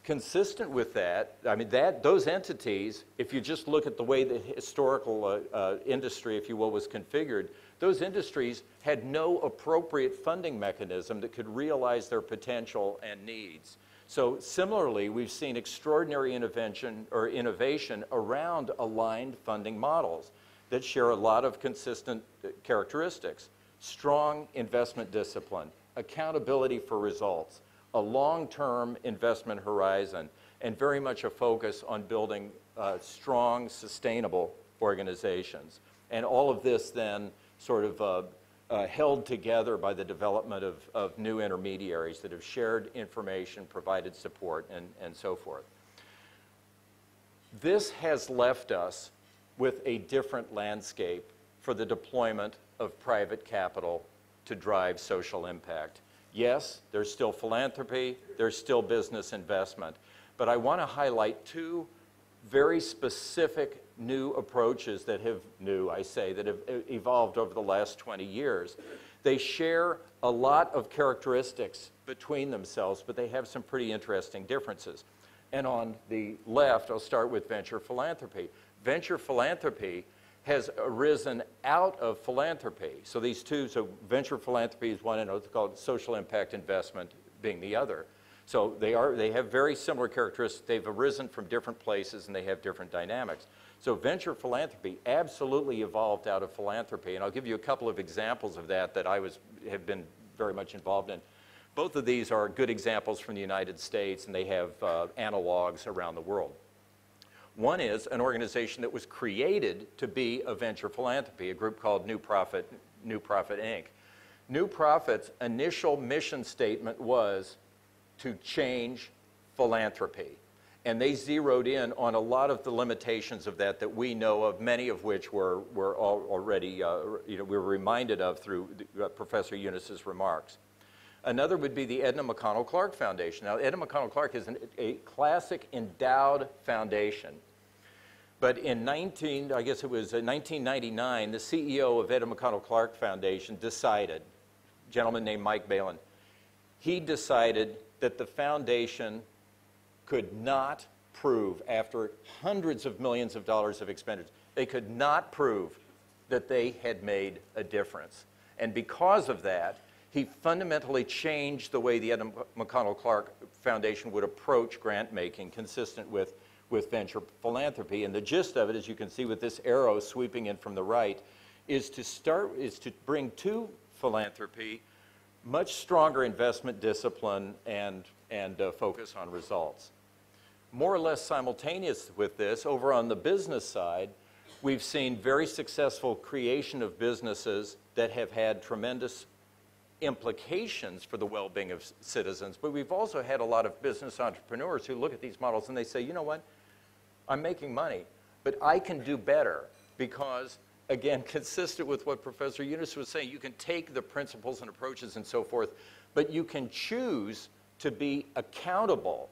E: Consistent with that, I mean, those entities, if you just look at the way the historical industry, if you will, was configured, those industries had no appropriate funding mechanism that could realize their potential and needs. So similarly, we've seen extraordinary innovation around aligned funding models that share a lot of consistent characteristics: strong investment discipline, accountability for results, a long-term investment horizon, and very much a focus on building strong, sustainable organizations. And all of this then sort of held together by the development of new intermediaries that have shared information, provided support, and so forth. This has left us with a different landscape for the deployment of private capital to drive social impact. Yes, there's still philanthropy, there's still business investment, but I want to highlight two very specific new approaches that have evolved over the last 20 years. They share a lot of characteristics between themselves, but they have some pretty interesting differences. And on the left, I'll start with venture philanthropy. Venture philanthropy has arisen out of philanthropy. So these two, so venture philanthropy is one, and what's called social impact investment being the other. So they have very similar characteristics. They've arisen from different places and they have different dynamics. So venture philanthropy absolutely evolved out of philanthropy, and I'll give you a couple of examples of that that I have been very much involved in. Both of these are good examples from the United States, and they have analogs around the world. One is an organization that was created to be a venture philanthropy, a group called New Profit Inc. New Profit's initial mission statement was to change philanthropy. And they zeroed in on a lot of the limitations of that we know of, many of which were already, we were reminded of through Professor Yunus's remarks. Another would be the Edna McConnell Clark Foundation. Now, Edna McConnell Clark is a classic endowed foundation. But in 1999, the CEO of Edna McConnell Clark Foundation decided, a gentleman named Mike Balin, he decided that the foundation could not prove, after hundreds of millions of dollars of expenditures, they could not prove that they had made a difference. And because of that, he fundamentally changed the way the Edna McConnell Clark Foundation would approach grant making, consistent with venture philanthropy. And the gist of it, as you can see with this arrow sweeping in from the right, is to bring to philanthropy much stronger investment discipline and focus on results. More or less simultaneous with this, over on the business side, we've seen very successful creation of businesses that have had tremendous implications for the well-being of citizens, but we've also had a lot of business entrepreneurs who look at these models and they say, you know what, I'm making money, but I can do better because, again, consistent with what Professor Yunus was saying, you can take the principles and approaches and so forth, but you can choose to be accountable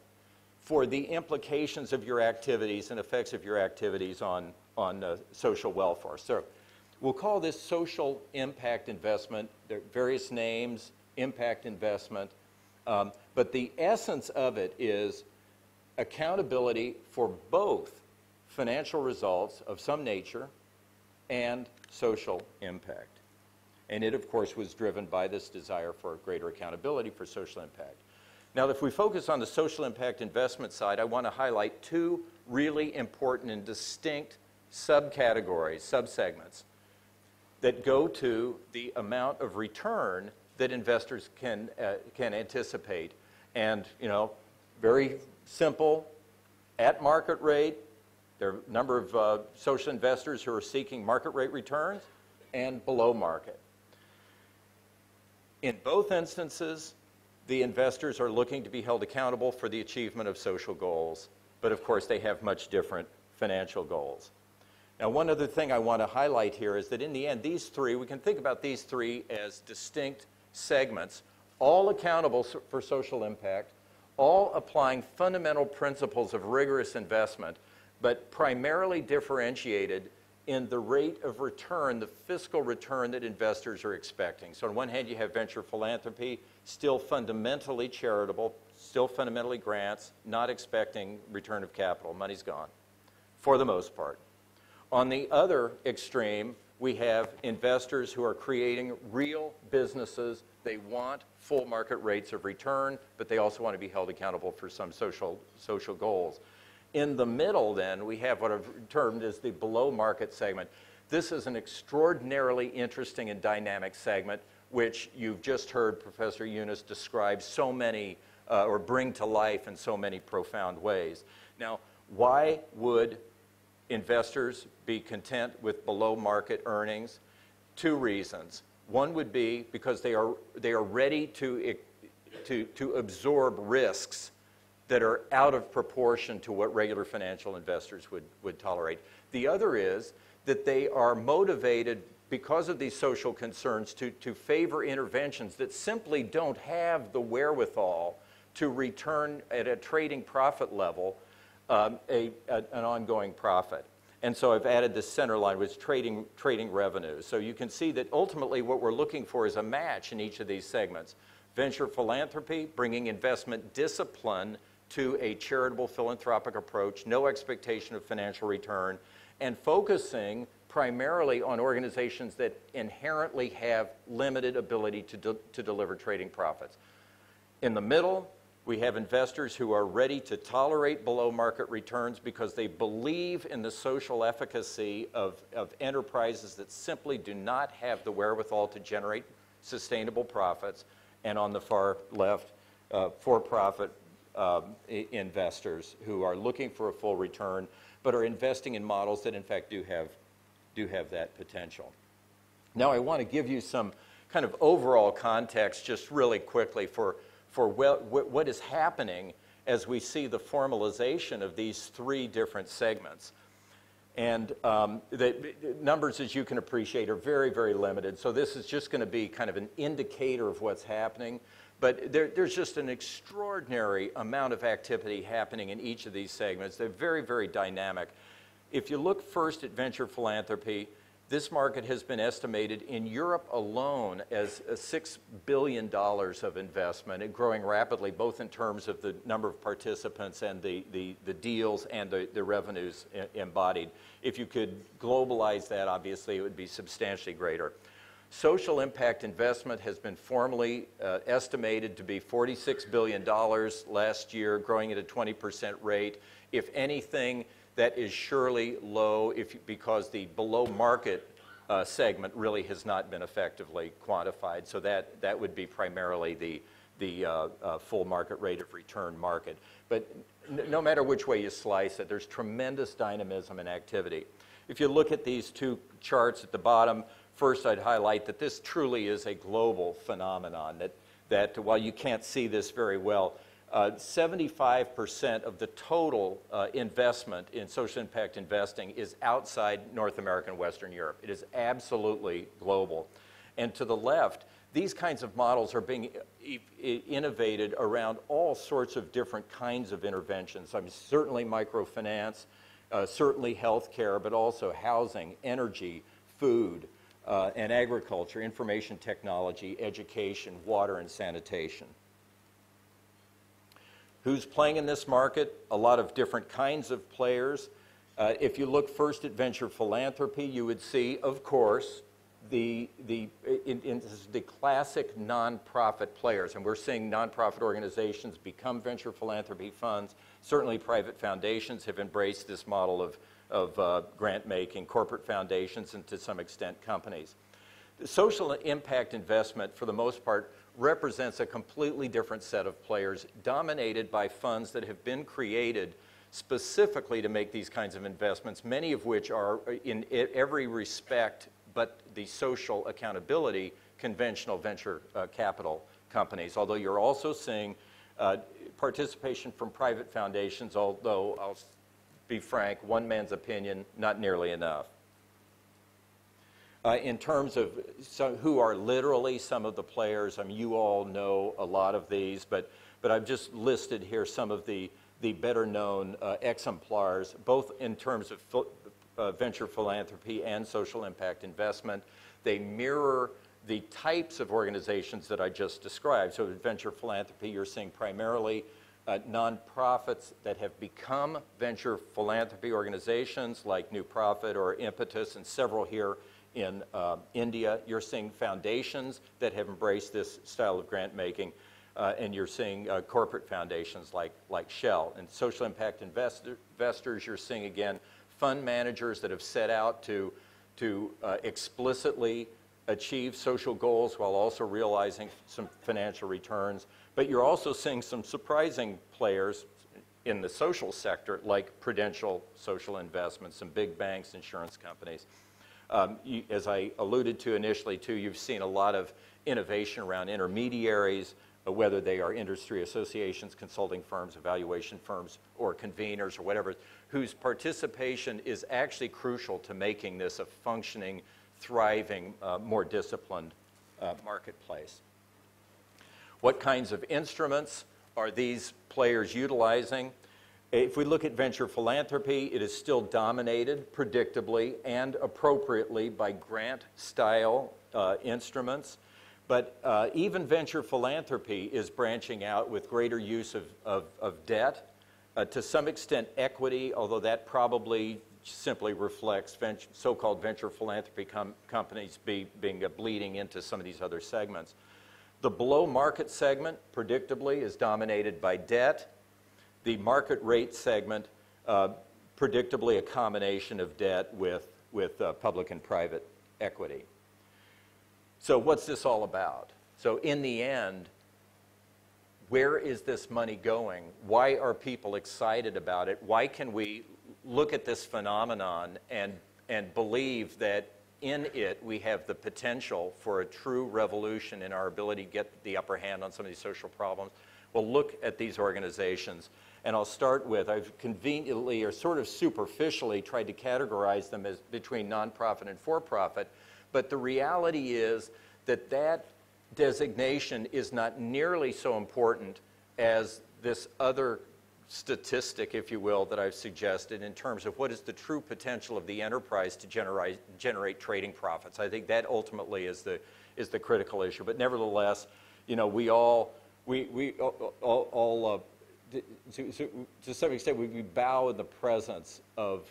E: for the implications of your activities and effects of your activities on social welfare. So we'll call this social impact investment. There are various names, impact investment, but the essence of it is accountability for both financial results of some nature and social impact. And it, of course, was driven by this desire for greater accountability for social impact. Now, if we focus on the social impact investment side, I want to highlight two really important and distinct subcategories, subsegments, that go to the amount of return that investors can anticipate. And, very simple, at market rate, there are a number of social investors who are seeking market rate returns, and below market. In both instances, the investors are looking to be held accountable for the achievement of social goals, but of course they have much different financial goals. Now, one other thing I want to highlight here is that in the end, these three, we can think about these three as distinct segments, all accountable for social impact, all applying fundamental principles of rigorous investment, but primarily differentiated in the rate of return, the fiscal return that investors are expecting. So on one hand, you have venture philanthropy, still fundamentally charitable, still fundamentally grants, not expecting return of capital. Money's gone, for the most part. On the other extreme, we have investors who are creating real businesses. They want full market rates of return, but they also want to be held accountable for some social goals. In the middle, then, we have what I've termed as the below-market segment. This is an extraordinarily interesting and dynamic segment, which you've just heard Professor Yunus describe so many, or bring to life in so many profound ways. Now, why would investors be content with below-market earnings? Two reasons. One would be because they are ready to absorb risks that are out of proportion to what regular financial investors would tolerate. The other is that they are motivated because of these social concerns to favor interventions that simply don't have the wherewithal to return at a trading profit level an ongoing profit. And so I've added this center line, which is trading revenues. So you can see that ultimately what we're looking for is a match in each of these segments. Venture philanthropy, bringing investment discipline to a charitable philanthropic approach, no expectation of financial return, and focusing primarily on organizations that inherently have limited ability to deliver trading profits. In the middle, we have investors who are ready to tolerate below market returns because they believe in the social efficacy of enterprises that simply do not have the wherewithal to generate sustainable profits. And on the far left, for-profit investors who are looking for a full return but are investing in models that in fact do have that potential. Now I want to give you some kind of overall context just really quickly for what is happening as we see the formalization of these three different segments. And the numbers, as you can appreciate, are very, very limited. So this is just going to be kind of an indicator of what's happening. But there's just an extraordinary amount of activity happening in each of these segments. They're very, very dynamic. If you look first at venture philanthropy, this market has been estimated in Europe alone as $6 billion of investment and growing rapidly, both in terms of the number of participants and the deals and the revenues embodied. If you could globalize that, obviously, it would be substantially greater. Social impact investment has been formally estimated to be $46 billion last year, growing at a 20% rate. If anything, that is surely low because the below market segment really has not been effectively quantified. So that would be primarily the full market rate of return market. But no matter which way you slice it, there's tremendous dynamism and activity. If you look at these two charts at the bottom, first I'd highlight that this truly is a global phenomenon, that while you can't see this very well, 75% of the total investment in social impact investing is outside North America and Western Europe. It is absolutely global. And to the left, these kinds of models are being innovated around all sorts of different kinds of interventions. I mean, certainly microfinance, certainly healthcare, but also housing, energy, food, and agriculture, information technology, education, water, and sanitation. Who's playing in this market? A lot of different kinds of players. If you look first at venture philanthropy, you would see, of course, the classic nonprofit players. And we're seeing nonprofit organizations become venture philanthropy funds. Certainly private foundations have embraced this model of grant making, corporate foundations, and to some extent companies. The social impact investment, for the most part, represents a completely different set of players dominated by funds that have been created specifically to make these kinds of investments, many of which are in every respect but the social accountability conventional venture capital companies, although you're also seeing participation from private foundations, although I'll be frank, one man's opinion, not nearly enough. In terms of who are literally some of the players, I mean, you all know a lot of these, but I've just listed here some of the better known exemplars, both in terms of venture philanthropy and social impact investment. They mirror the types of organizations that I just described. So in venture philanthropy, you're seeing primarily nonprofits that have become venture philanthropy organizations like New Profit or Impetus, and several here in India. You're seeing foundations that have embraced this style of grant making, and you're seeing corporate foundations like Shell. And social impact investors, you're seeing again fund managers that have set out to explicitly achieve social goals while also realizing some financial returns. But you're also seeing some surprising players in the social sector like Prudential Social Investments, some big banks, insurance companies. As I alluded to initially, too, you've seen a lot of innovation around intermediaries, whether they are industry associations, consulting firms, evaluation firms, or conveners or whatever, whose participation is actually crucial to making this a functioning, thriving, more disciplined marketplace. What kinds of instruments are these players utilizing? If we look at venture philanthropy, it is still dominated, predictably and appropriately, by grant-style instruments. But even venture philanthropy is branching out with greater use of debt, to some extent equity, although that probably simply reflects so-called venture philanthropy companies bleeding into some of these other segments. The below market segment, predictably, is dominated by debt. The market rate segment, predictably a combination of debt with public and private equity. So what's this all about? So in the end, where is this money going? Why are people excited about it? Why can we look at this phenomenon and believe that in it we have the potential for a true revolution in our ability to get the upper hand on some of these social problems? Well, look at these organizations. And I'll start with, I've conveniently or sort of superficially tried to categorize them as between nonprofit and for-profit, but the reality is that that designation is not nearly so important as this other statistic, if you will, that I've suggested in terms of what is the true potential of the enterprise to generate trading profits. I think that ultimately is the critical issue. But nevertheless, you know, to some extent, we bow in the presence of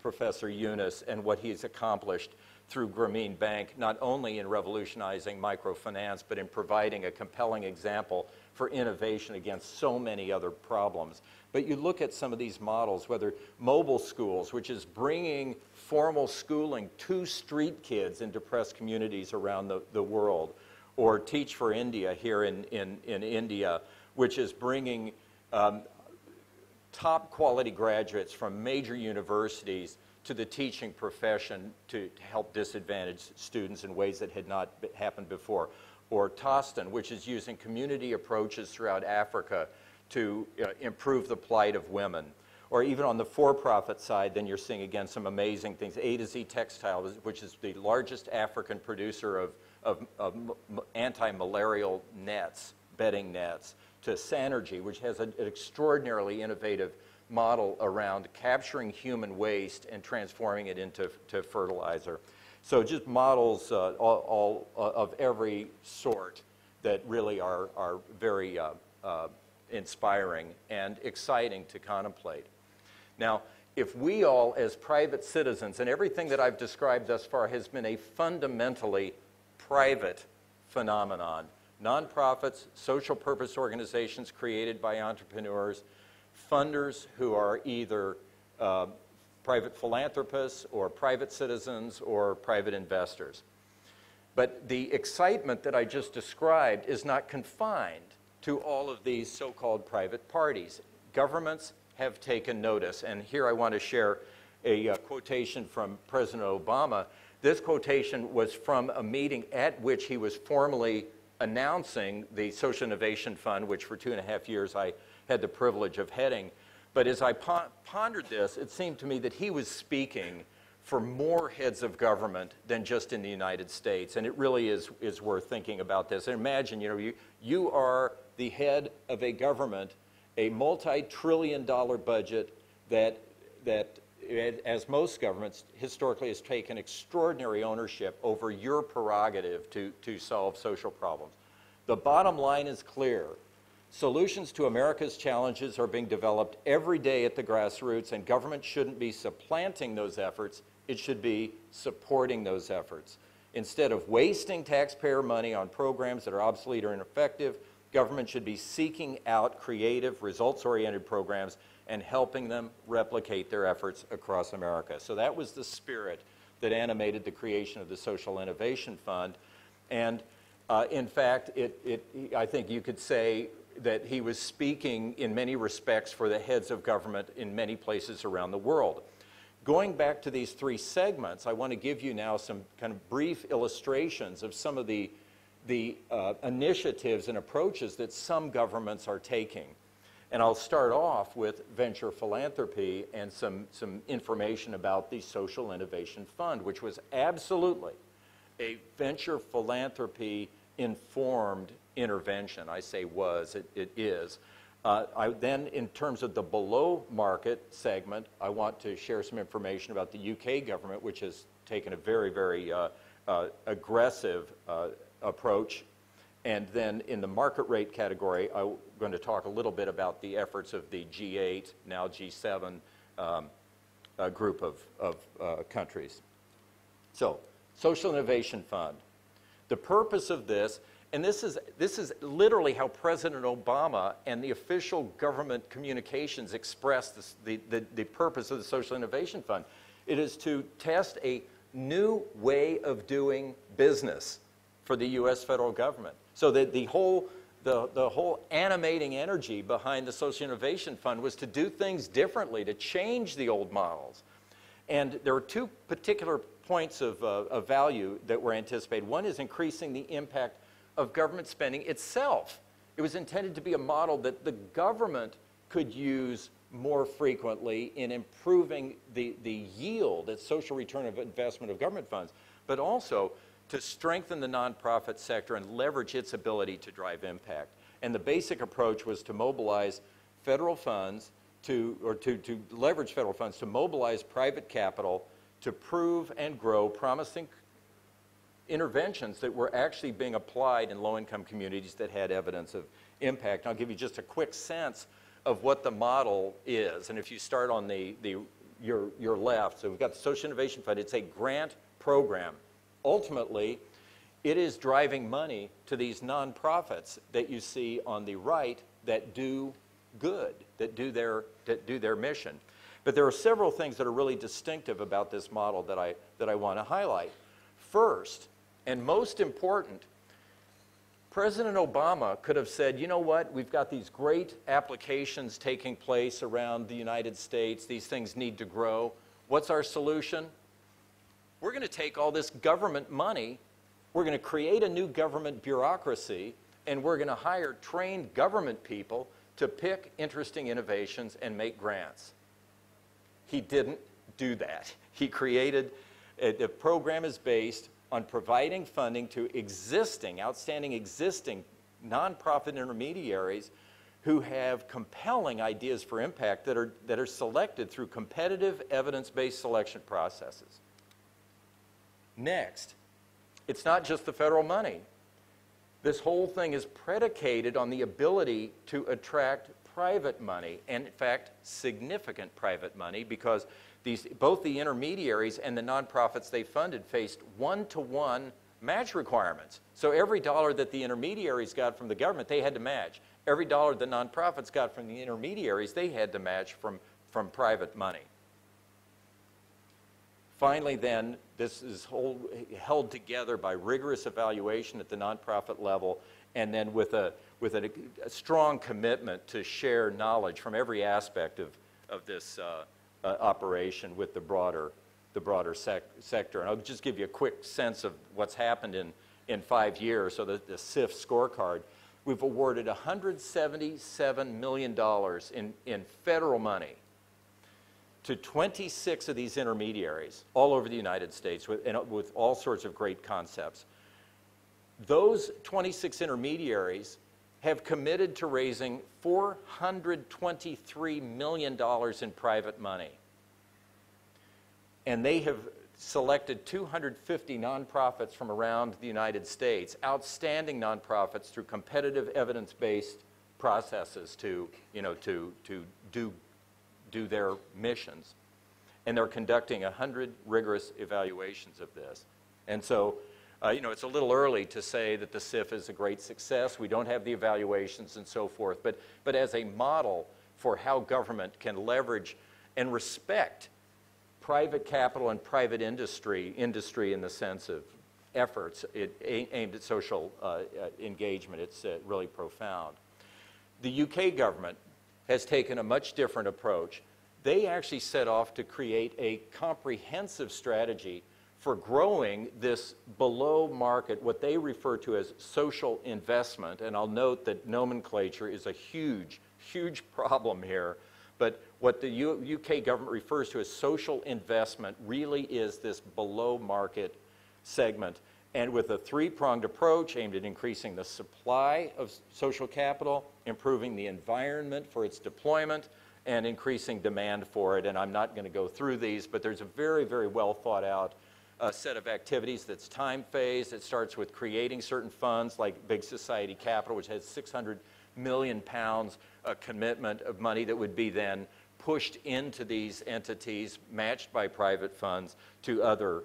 E: Professor Yunus and what he's accomplished through Grameen Bank, not only in revolutionizing microfinance, but in providing a compelling example for innovation against so many other problems. But you look at some of these models, whether mobile schools, which is bringing formal schooling to street kids in depressed communities around the world, or Teach for India here in India, which is bringing top quality graduates from major universities to the teaching profession to help disadvantaged students in ways that had not happened before. Or Tostan, which is using community approaches throughout Africa to improve the plight of women. Or even on the for-profit side, then you're seeing again some amazing things. A to Z Textile, which is the largest African producer of anti-malarial nets, bedding nets, to Sanergy, which has an extraordinarily innovative model around capturing human waste and transforming it into fertilizer. So just models all of every sort that really are very inspiring and exciting to contemplate. Now, if we all as private citizens, and everything that I've described thus far has been a fundamentally private phenomenon, nonprofits, social purpose organizations created by entrepreneurs, funders who are either private philanthropists or private citizens or private investors. But the excitement that I just described is not confined to all of these so-called private parties. Governments have taken notice, and here I want to share a quotation from President Obama. This quotation was from a meeting at which he was formally announcing the Social Innovation Fund, which for 2.5 years I had the privilege of heading. But as I pondered this, it seemed to me that he was speaking for more heads of government than just in the United States. And it really is worth thinking about this. And imagine, you know, you are the head of a government, a multi-trillion-dollar budget that, as most governments, historically has taken extraordinary ownership over your prerogative to solve social problems. The bottom line is clear. Solutions to America's challenges are being developed every day at the grassroots, and government shouldn't be supplanting those efforts. It should be supporting those efforts. Instead of wasting taxpayer money on programs that are obsolete or ineffective, government should be seeking out creative, results-oriented programs and helping them replicate their efforts across America. So that was the spirit that animated the creation of the Social Innovation Fund. And in fact, I think you could say that he was speaking in many respects for the heads of government in many places around the world. Going back to these three segments, I want to give you now some kind of brief illustrations of some of the initiatives and approaches that some governments are taking. And I'll start off with venture philanthropy and some information about the Social Innovation Fund, which was absolutely a venture philanthropy informed intervention. I say was, it is. Then in terms of the below market segment, I want to share some information about the UK government, which has taken a very, very aggressive approach. And then in the market rate category, I'm going to talk a little bit about the efforts of the G8, now G7 group of countries. So, Social Innovation Fund. The purpose of this, and this is literally how President Obama and the official government communications expressed the purpose of the Social Innovation Fund. It is to test a new way of doing business for the U.S. federal government. So that the whole animating energy behind the Social Innovation Fund was to do things differently, to change the old models. And there are two particular points of value that were anticipated. One is increasing the impact of government spending itself. It was intended to be a model that the government could use more frequently in improving the yield, the social return of investment of government funds, but also to strengthen the nonprofit sector and leverage its ability to drive impact. And the basic approach was to mobilize federal funds to leverage federal funds to mobilize private capital to prove and grow promising interventions that were actually being applied in low-income communities that had evidence of impact. I'll give you just a quick sense of what the model is. And if you start on your left, so we've got the Social Innovation Fund. It's a grant program. Ultimately, it is driving money to these nonprofits that you see on the right that do good, that do their mission. But there are several things that are really distinctive about this model that I want to highlight. First, and most important, President Obama could have said, you know what, we've got these great applications taking place around the United States. These things need to grow. What's our solution? We're going to take all this government money, we're going to create a new government bureaucracy, and we're going to hire trained government people to pick interesting innovations and make grants. He didn't do that. He created, the program is based on providing funding to outstanding existing nonprofit intermediaries who have compelling ideas for impact that are selected through competitive evidence-based selection processes. Next, it's not just the federal money. This whole thing is predicated on the ability to attract private money, and in fact, significant private money, because both the intermediaries and the nonprofits they funded faced one-to-one match requirements. So every dollar that the intermediaries got from the government, they had to match. Every dollar the nonprofits got from the intermediaries, they had to match from private money. Finally, then, this is held together by rigorous evaluation at the nonprofit level, and then with a strong commitment to share knowledge from every aspect of this operation with the broader sector. And I'll just give you a quick sense of what's happened in 5 years. So the SIF scorecard, we've awarded $177 million in federal money to 26 of these intermediaries all over the United States with all sorts of great concepts. Those 26 intermediaries have committed to raising $423 million in private money. And they have selected 250 nonprofits from around the United States, outstanding nonprofits, through competitive evidence-based processes to do their missions. And they're conducting 100 rigorous evaluations of this. And so, it's a little early to say that the SIF is a great success. We don't have the evaluations and so forth. But as a model for how government can leverage and respect private capital and private industry in the sense of efforts aimed at social engagement, it's really profound. The UK government has taken a much different approach. They actually set off to create a comprehensive strategy for growing this below market, what they refer to as social investment. And I'll note that nomenclature is a huge, huge problem here. But what the UK government refers to as social investment really is this below market segment. And with a three-pronged approach aimed at increasing the supply of social capital, improving the environment for its deployment, and increasing demand for it. And I'm not going to go through these, but there's a very, very well thought out set of activities that's time-phased. It starts with creating certain funds like Big Society Capital, which has £600 million commitment of money that would be then pushed into these entities, matched by private funds, to other,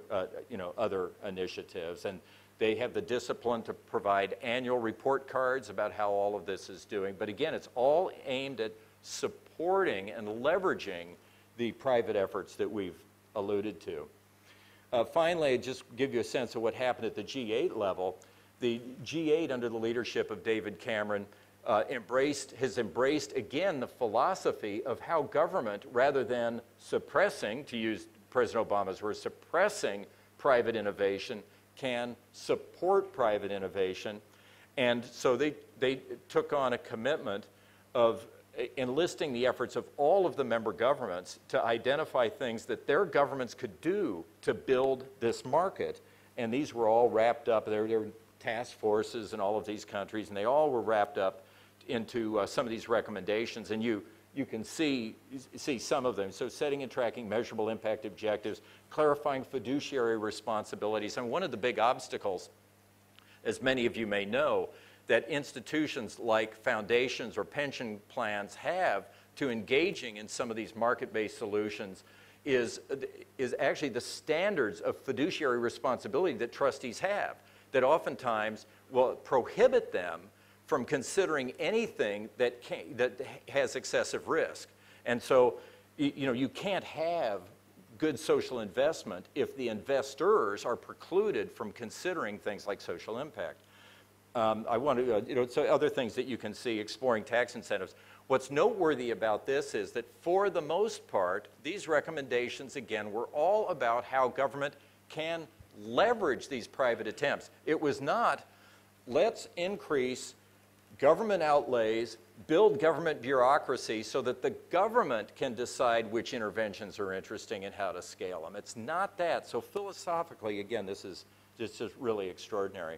E: other initiatives. And they have the discipline to provide annual report cards about how all of this is doing. But again, it's all aimed at supporting and leveraging the private efforts that we've alluded to. Finally, just give you a sense of what happened at the G8 level. The G8, under the leadership of David Cameron, has embraced again the philosophy of how government, rather than suppressing, to use President Obama's word, suppressing private innovation, can support private innovation. And so they took on a commitment of enlisting the efforts of all of the member governments to identify things that their governments could do to build this market. And these were all wrapped up, there were task forces in all of these countries, and they all were wrapped up into some of these recommendations. And you can see some of them. So setting and tracking measurable impact objectives, clarifying fiduciary responsibilities. And one of the big obstacles, as many of you may know, that institutions like foundations or pension plans have to engaging in some of these market-based solutions is actually the standards of fiduciary responsibility that trustees have, that oftentimes will prohibit them from considering anything that has excessive risk. And so, you can't have good social investment if the investors are precluded from considering things like social impact. I want to, so other things that you can see, exploring tax incentives. What's noteworthy about this is that for the most part, these recommendations, again, were all about how government can leverage these private attempts. It was not, let's increase government outlays, build government bureaucracy so that the government can decide which interventions are interesting and how to scale them. It's not that. So philosophically, again, this is just really extraordinary.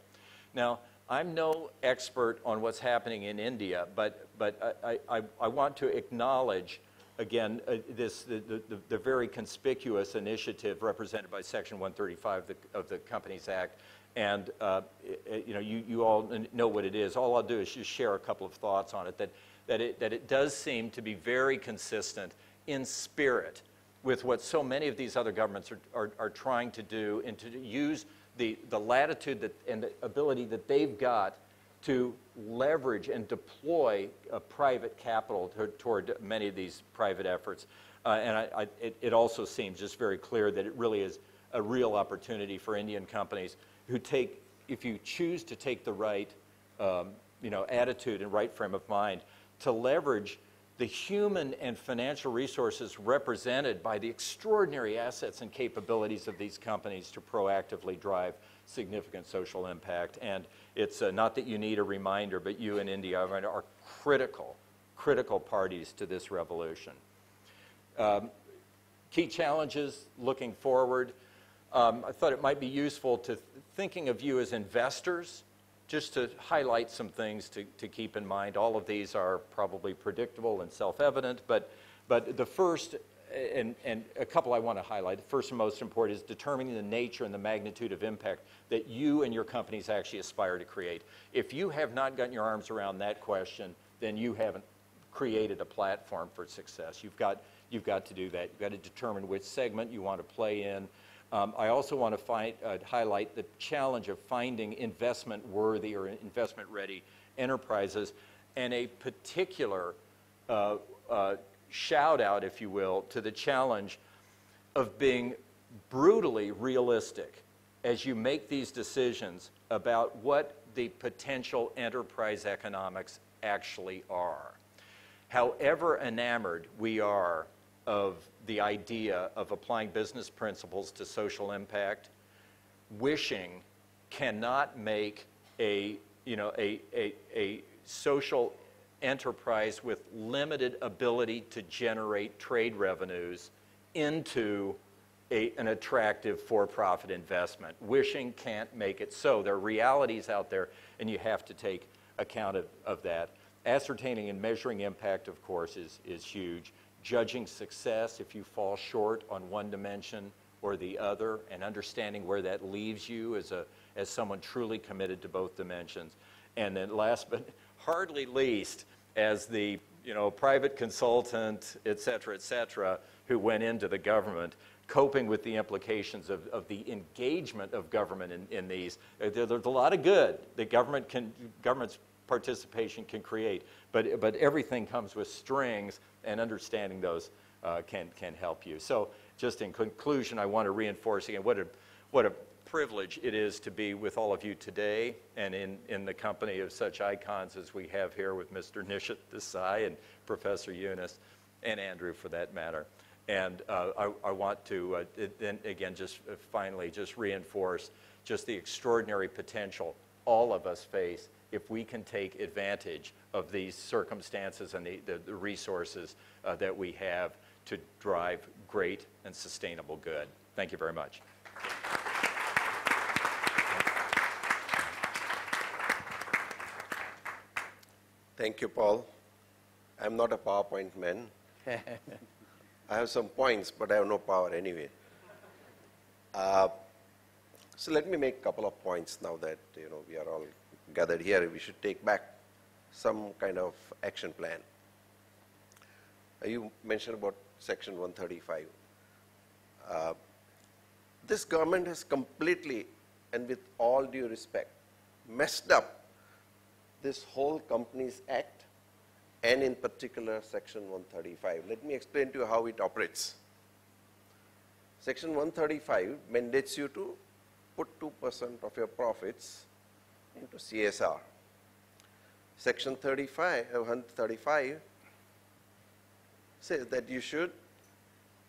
E: Now, I'm no expert on what's happening in India, but I want to acknowledge, again, the very conspicuous initiative represented by Section 135 of the Companies Act. And you all know what it is. All I'll do is just share a couple of thoughts on it, that it does seem to be very consistent in spirit with what so many of these other governments are trying to do, and to use the latitude and the ability that they've got to leverage and deploy private capital toward many of these private efforts. It also seems just very clear that it really is a real opportunity for Indian companies who take, if you choose to take the right attitude and right frame of mind, to leverage the human and financial resources represented by the extraordinary assets and capabilities of these companies to proactively drive significant social impact. And it's not that you need a reminder, but you in India are critical parties to this revolution. Key challenges looking forward. I thought it might be useful to thinking of you as investors, just to highlight some things to keep in mind. All of these are probably predictable and self-evident, but the first, and a couple I want to highlight, the first and most important is determining the nature and the magnitude of impact that you and your companies actually aspire to create. If you have not gotten your arms around that question, then you haven't created a platform for success. You've got to do that. You've got to determine which segment you want to play in. I also want to highlight the challenge of finding investment-worthy or investment-ready enterprises, and a particular shout-out, if you will, to the challenge of being brutally realistic as you make these decisions about what the potential enterprise economics actually are. However enamored we are of the idea of applying business principles to social impact, wishing cannot make a social enterprise with limited ability to generate trade revenues into an attractive for-profit investment. Wishing can't make it so. There are realities out there, and you have to take account of that. Ascertaining and measuring impact, of course, is huge. Judging success if you fall short on one dimension or the other, and understanding where that leaves you as someone truly committed to both dimensions. And then last but hardly least, as the you know, private consultant, et cetera, who went into the government, coping with the implications of the engagement of government in these. There's a lot of good that government's participation can create, but everything comes with strings, and understanding those can help you. So just in conclusion, I want to reinforce again what a privilege it is to be with all of you today, and in the company of such icons as we have here with Mr. Nishith Desai and Professor Yunus, and Andrew for that matter. And I want to, then again, just finally, just reinforce just the extraordinary potential all of us face if we can take advantage of these circumstances and the resources that we have to drive great and sustainable good. Thank you very much.
C: Thank you, Paul. I'm not a PowerPoint man. I have some points, but I have no power anyway. So let me make a couple of points now that we are all gathered here. We should take back some kind of action plan. You mentioned about Section 135. This government has completely, and with all due respect, messed up this whole Companies Act, and in particular Section 135. Let me explain to you how it operates. Section 135 mandates you to put 2% of your profits into CSR. Section 135 says that you should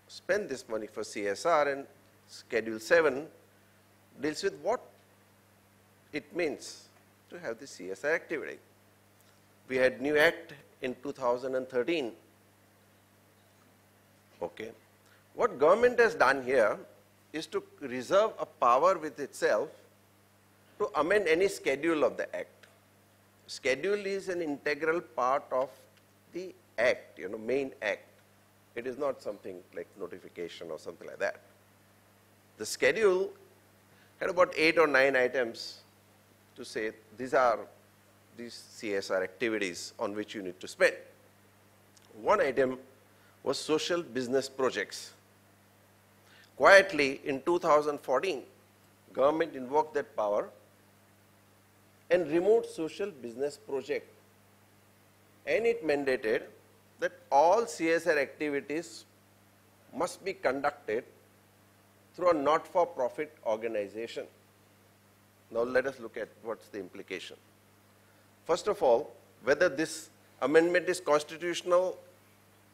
C: spend this money for CSR, and Schedule 7 deals with what it means to have the CSR activity. We had new act in 2013. Okay. What government has done here is to reserve a power with itself to amend any schedule of the act. Schedule is an integral part of the act, main act. It is not something like notification or something like that. The schedule had about 8 or 9 items to say these are these CSR activities on which you need to spend. One item was social business projects. Quietly in 2014, government invoked that power and removed social business project, and it mandated that all CSR activities must be conducted through a not-for-profit organization. Now let us look at what's the implication. First of all, whether this amendment is constitutional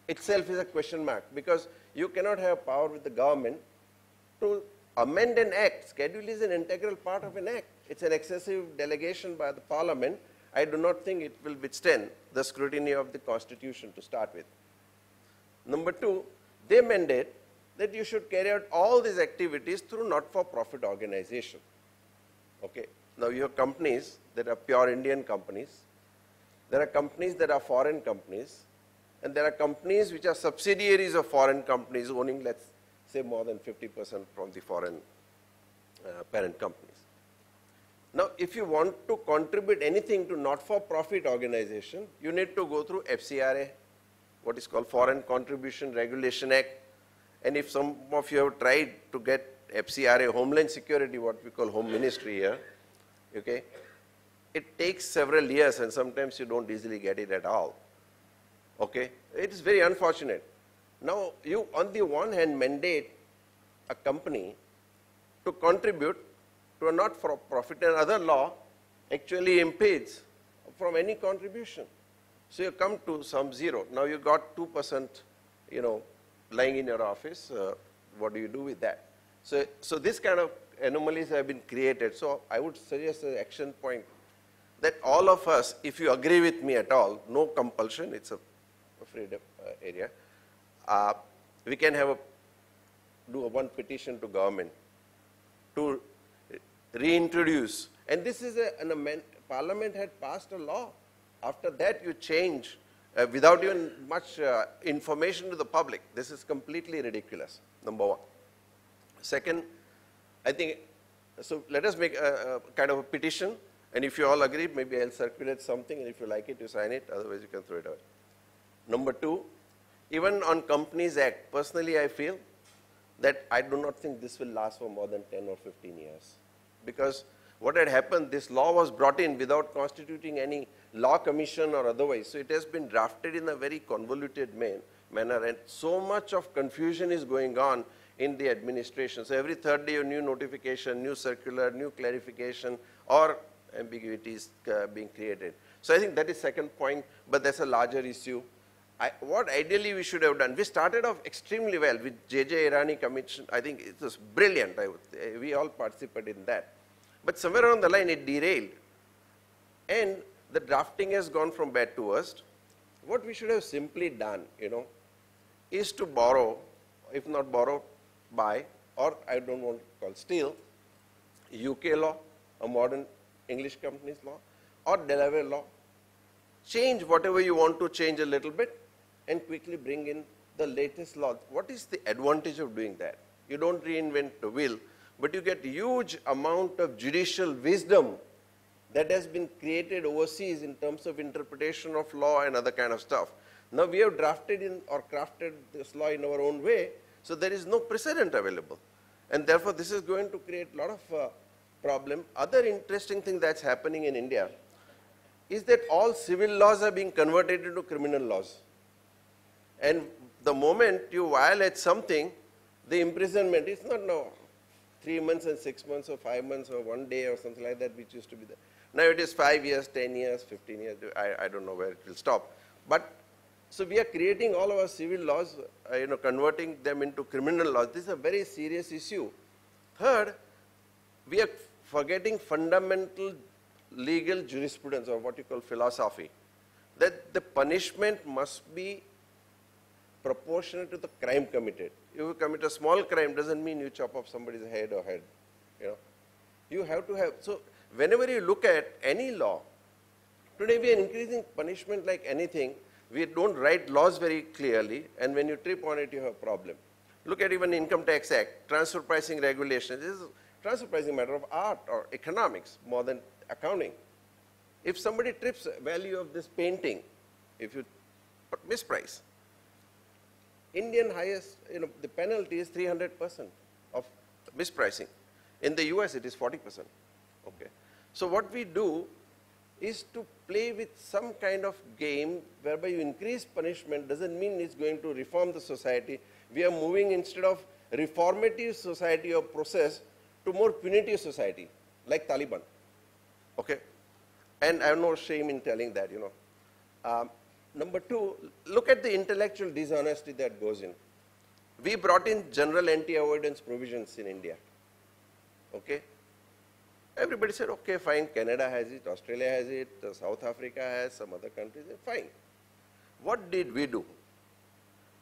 C: itself is a question mark, because you cannot have power with the government to amend an act. Schedule is an integral part of an act. It's an excessive delegation by the parliament. I do not think it will withstand the scrutiny of the constitution to start with. Number two, they mandate that you should carry out all these activities through not-for-profit organization. Okay. Now you have companies that are pure Indian companies. There are companies that are foreign companies. And there are companies which are subsidiaries of foreign companies owning, let's say, more than 50% from the foreign parent companies. Now, if you want to contribute anything to not-for-profit organization, you need to go through FCRA, what is called Foreign Contribution Regulation Act. And if some of you have tried to get FCRA, Homeland Security, what we call Home Ministry here, okay, it takes several years, and sometimes you don't easily get it at all. Okay, it is very unfortunate. Now, you on the one hand mandate a company to contribute to a not-for-profit, and other law actually impedes from any contribution. So you come to some zero. Now you got 2%, lying in your office. What do you do with that? So this kind of anomalies have been created. So I would suggest an action point that all of us, if you agree with me at all, no compulsion, it's a freedom area, we can do one petition to government to reintroduce. And this is an amendment. Parliament had passed a law. After that, you change without even much information to the public. This is completely ridiculous, number one. Second, I think, so let us make a kind of a petition, and if you all agree, maybe I'll circulate something, and if you like it, you sign it, otherwise you can throw it away. Number two, even on Companies Act, personally I feel that I do not think this will last for more than 10 or 15 years. Because what had happened, this law was brought in without constituting any law commission or otherwise. So it has been drafted in a very convoluted manner, and so much of confusion is going on in the administration. So every third day a new notification, new circular, new clarification, or ambiguities being created. So I think that is second point, but that's a larger issue. What ideally we should have done, we started off extremely well with J.J. Irani Commission. I think it was brilliant. We all participated in that. But somewhere along the line it derailed, and the drafting has gone from bad to worst. What we should have simply done, is to borrow, if not borrow, buy, or I don't want to call steal, UK law, a modern English companies law, or Delaware law. Change whatever you want to change a little bit, and quickly bring in the latest law. What is the advantage of doing that? You don't reinvent the wheel, but you get huge amount of judicial wisdom that has been created overseas in terms of interpretation of law and other kind of stuff. Now we have drafted in or crafted this law in our own way, so there is no precedent available. And therefore this is going to create a lot of problem. Other interesting thing that's happening in India is that all civil laws are being converted into criminal laws. And the moment you violate something, the imprisonment is not now 3 months and 6 months or 5 months or 1 day or something like that, which used to be there. Now it is 5 years, 10 years, 15 years, I don't know where it will stop. But so we are creating all our civil laws, converting them into criminal laws. This is a very serious issue. Third, we are forgetting fundamental legal jurisprudence, or what you call philosophy, that the punishment must be proportionate to the crime committed. If you commit a small crime, doesn't mean you chop off somebody's head or head. You have to have, so whenever you look at any law, today we are increasing punishment like anything. We don't write laws very clearly, and when you trip on it, you have a problem. Look at even Income Tax Act, transfer pricing regulations. This is transfer pricing matter of art or economics more than accounting. If somebody trips value of this painting, if you misprice, Indian highest, the penalty is 300% of mispricing. In the US, it is 40%. Okay. So what we do is to play with some kind of game whereby you increase punishment doesn't mean it's going to reform the society. We are moving instead of reformative society or process to more punitive society, like Taliban. Okay. And I have no shame in telling that, Number two, look at the intellectual dishonesty that goes in. We brought in general anti-avoidance provisions in India. Okay? Everybody said, okay, fine, Canada has it, Australia has it, South Africa has, some other countries, fine. What did we do?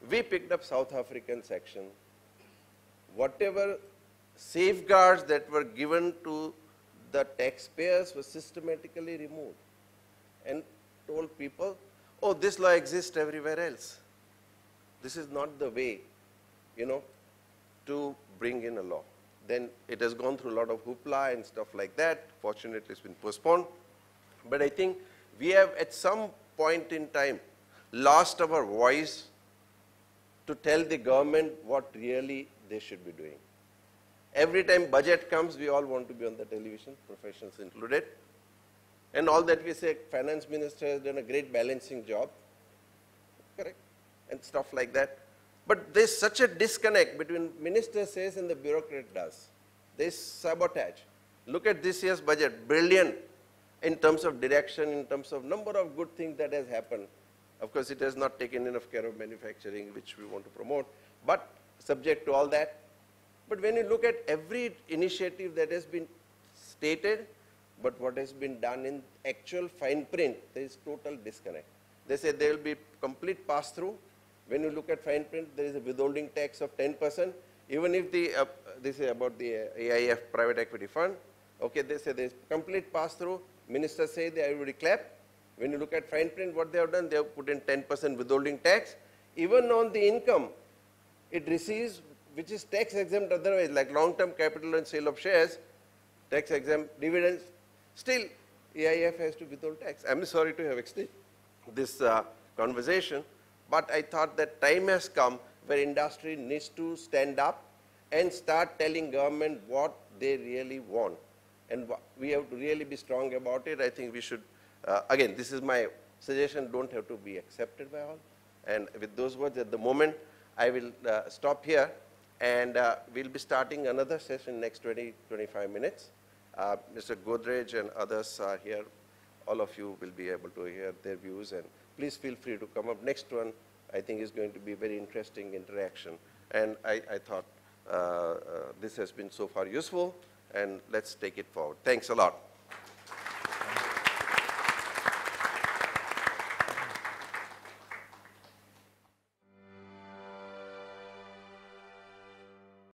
C: We picked up South African section. Whatever safeguards that were given to the taxpayers were systematically removed and told people, oh, this law exists everywhere else. This is not the way, to bring in a law. Then it has gone through a lot of hoopla and stuff like that. Fortunately, it's been postponed. But I think we have at some point in time lost our voice to tell the government what really they should be doing. Every time budget comes, we all want to be on the television, professionals included. And all that we say, finance minister has done a great balancing job, correct, and stuff like that. But there's such a disconnect between minister says and the bureaucrat does. There's sabotage. Look at this year's budget, brilliant in terms of direction, in terms of number of good things that has happened. Of course, it has not taken enough care of manufacturing, which we want to promote, but subject to all that. But when you look at every initiative that has been stated, but what has been done in actual fine print, there is total disconnect. They say there will be complete pass-through. When you look at fine print, there is a withholding tax of 10%. Even if they say about the AIF private equity fund, okay, they say there is complete pass-through. Ministers say they everybody clap. When you look at fine print, what they have done, they have put in 10% withholding tax. Even on the income, it receives, which is tax exempt otherwise, like long-term capital and sale of shares, tax exempt dividends. Still, AIF has to withhold tax. I'm sorry to have extended this conversation, but I thought that time has come where industry needs to stand up and start telling government what they really want. And we have to really be strong about it. I think we should, again, this is my suggestion, don't have to be accepted by all. And with those words, at the moment, I will stop here, and we'll be starting another session next 20-25 minutes. Mr. Godrej and others are here. All of you will be able to hear their views, and please feel free to come up. Next one, I think, is going to be a very interesting interaction. And I thought this has been so far useful, and let's take it forward. Thanks a lot.